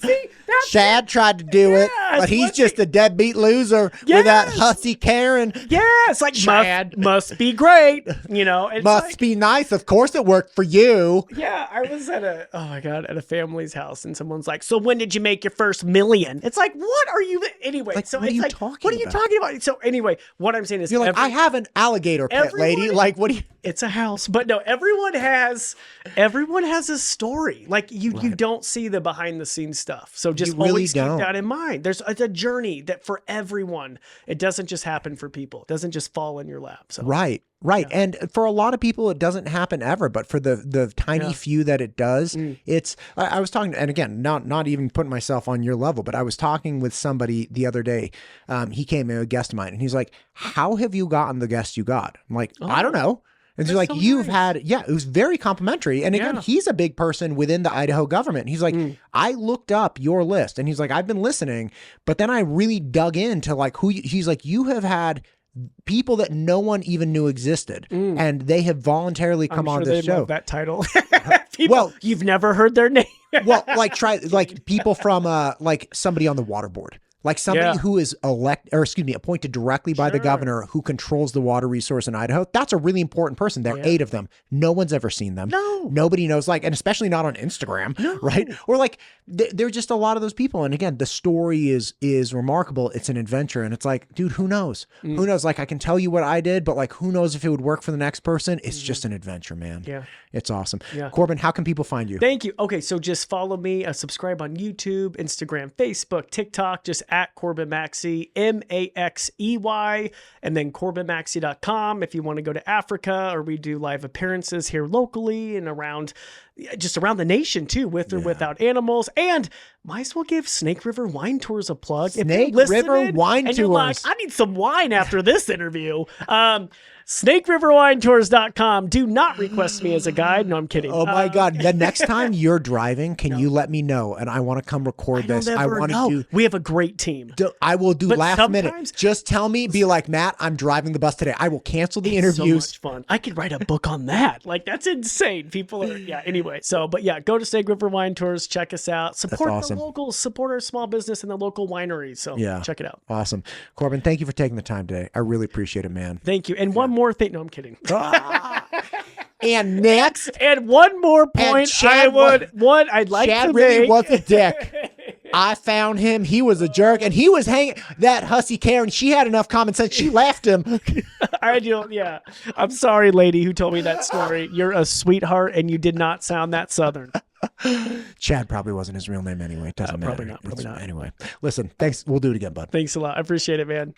See, that's Chad tried to do it, Yes, but he's what's just a deadbeat loser with that Yes. hussy Karen. yeah, it's like Chad. must be great, you know. It's Must like, be nice. Of course it worked for you. yeah, I was at a family's house, and someone's like, "So when did you make your first million?" It's like, what are you anyway? Like, so what are it's you like, talking what are you about? talking about? So anyway, what I'm saying is, You're like, I have an alligator pit, lady. everyone- Like, what do you? it's a house, but no, everyone has a story. Like you don't see the behind the scenes stuff. So just You really always keep don't. that in mind. It's a journey that for everyone, it doesn't just happen for people. It doesn't just fall in your lap. So Right. And for a lot of people, it doesn't happen ever. But for the tiny few that it does, it's, I was talking, and again, not even putting myself on your level, but I was talking with somebody the other day. He came in, a guest of mine, and he's like, how have you gotten the guest you got? I'm like, I don't know. And she's like, so you've nice. had, it was very complimentary. And again, he's a big person within the Idaho government. And he's like, I looked up your list, and he's like, I've been listening, but then I really dug into like he's like, you have had people that no one even knew existed, and they have voluntarily come on this show. Love that title. People, Well- you've never heard their name. Well, like people from like somebody on the water board. Like somebody who is appointed directly by the governor who controls the water resource in Idaho. That's a really important person. There are 8 of them. No one's ever seen them. No. Nobody knows, like, and especially not on Instagram, right? Or like, there are just a lot of those people. And again, the story is remarkable. It's an adventure. And it's like, dude, who knows? Who knows? Like, I can tell you what I did, but like, who knows if it would work for the next person? It's just an adventure, man. Yeah. It's awesome. Yeah. Corbin, how can people find you? Thank you. Okay, so just follow me, subscribe on YouTube, Instagram, Facebook, TikTok, just at Corbin Maxey, Maxey, and then CorbinMaxey.com if you want to go to Africa, or we do live appearances here locally and around the nation too, with or without animals. And might as well give Snake River Wine Tours a plug. Snake River Wine and you're like, Tours. I need some wine after this interview. SnakeRiverWineTours.com. Do not request me as a guide. No, I'm kidding. Oh my God. The next time you're driving, can you let me know? And I want to come record this. I want to do. We have a great team. I will do But last minute. sometimes- Just tell me, be like, Matt, I'm driving the bus today. I will cancel the interviews. So much fun. I could write a book on that. Like, that's insane. People are, anyway. So, but yeah, go to Snake River Wine Tours. Check us out. Support awesome. the locals. Support our small business and the local wineries. So check it out. Awesome. Corbin, thank you for taking the time today. I really appreciate it, man. Thank you. And one more thing. No, I'm kidding. And next, And one more point Chad I'd like Chad to really make. was a dick. I found him. He was a jerk, and he was hanging. That hussy Karen, she had enough common sense. She left him. I do. Yeah. I'm sorry, lady who told me that story. You're a sweetheart, and you did not sound that Southern. Chad probably wasn't his real name anyway. It doesn't matter. Probably not. Anyway, listen, thanks. We'll do it again, bud. Thanks a lot. I appreciate it, man.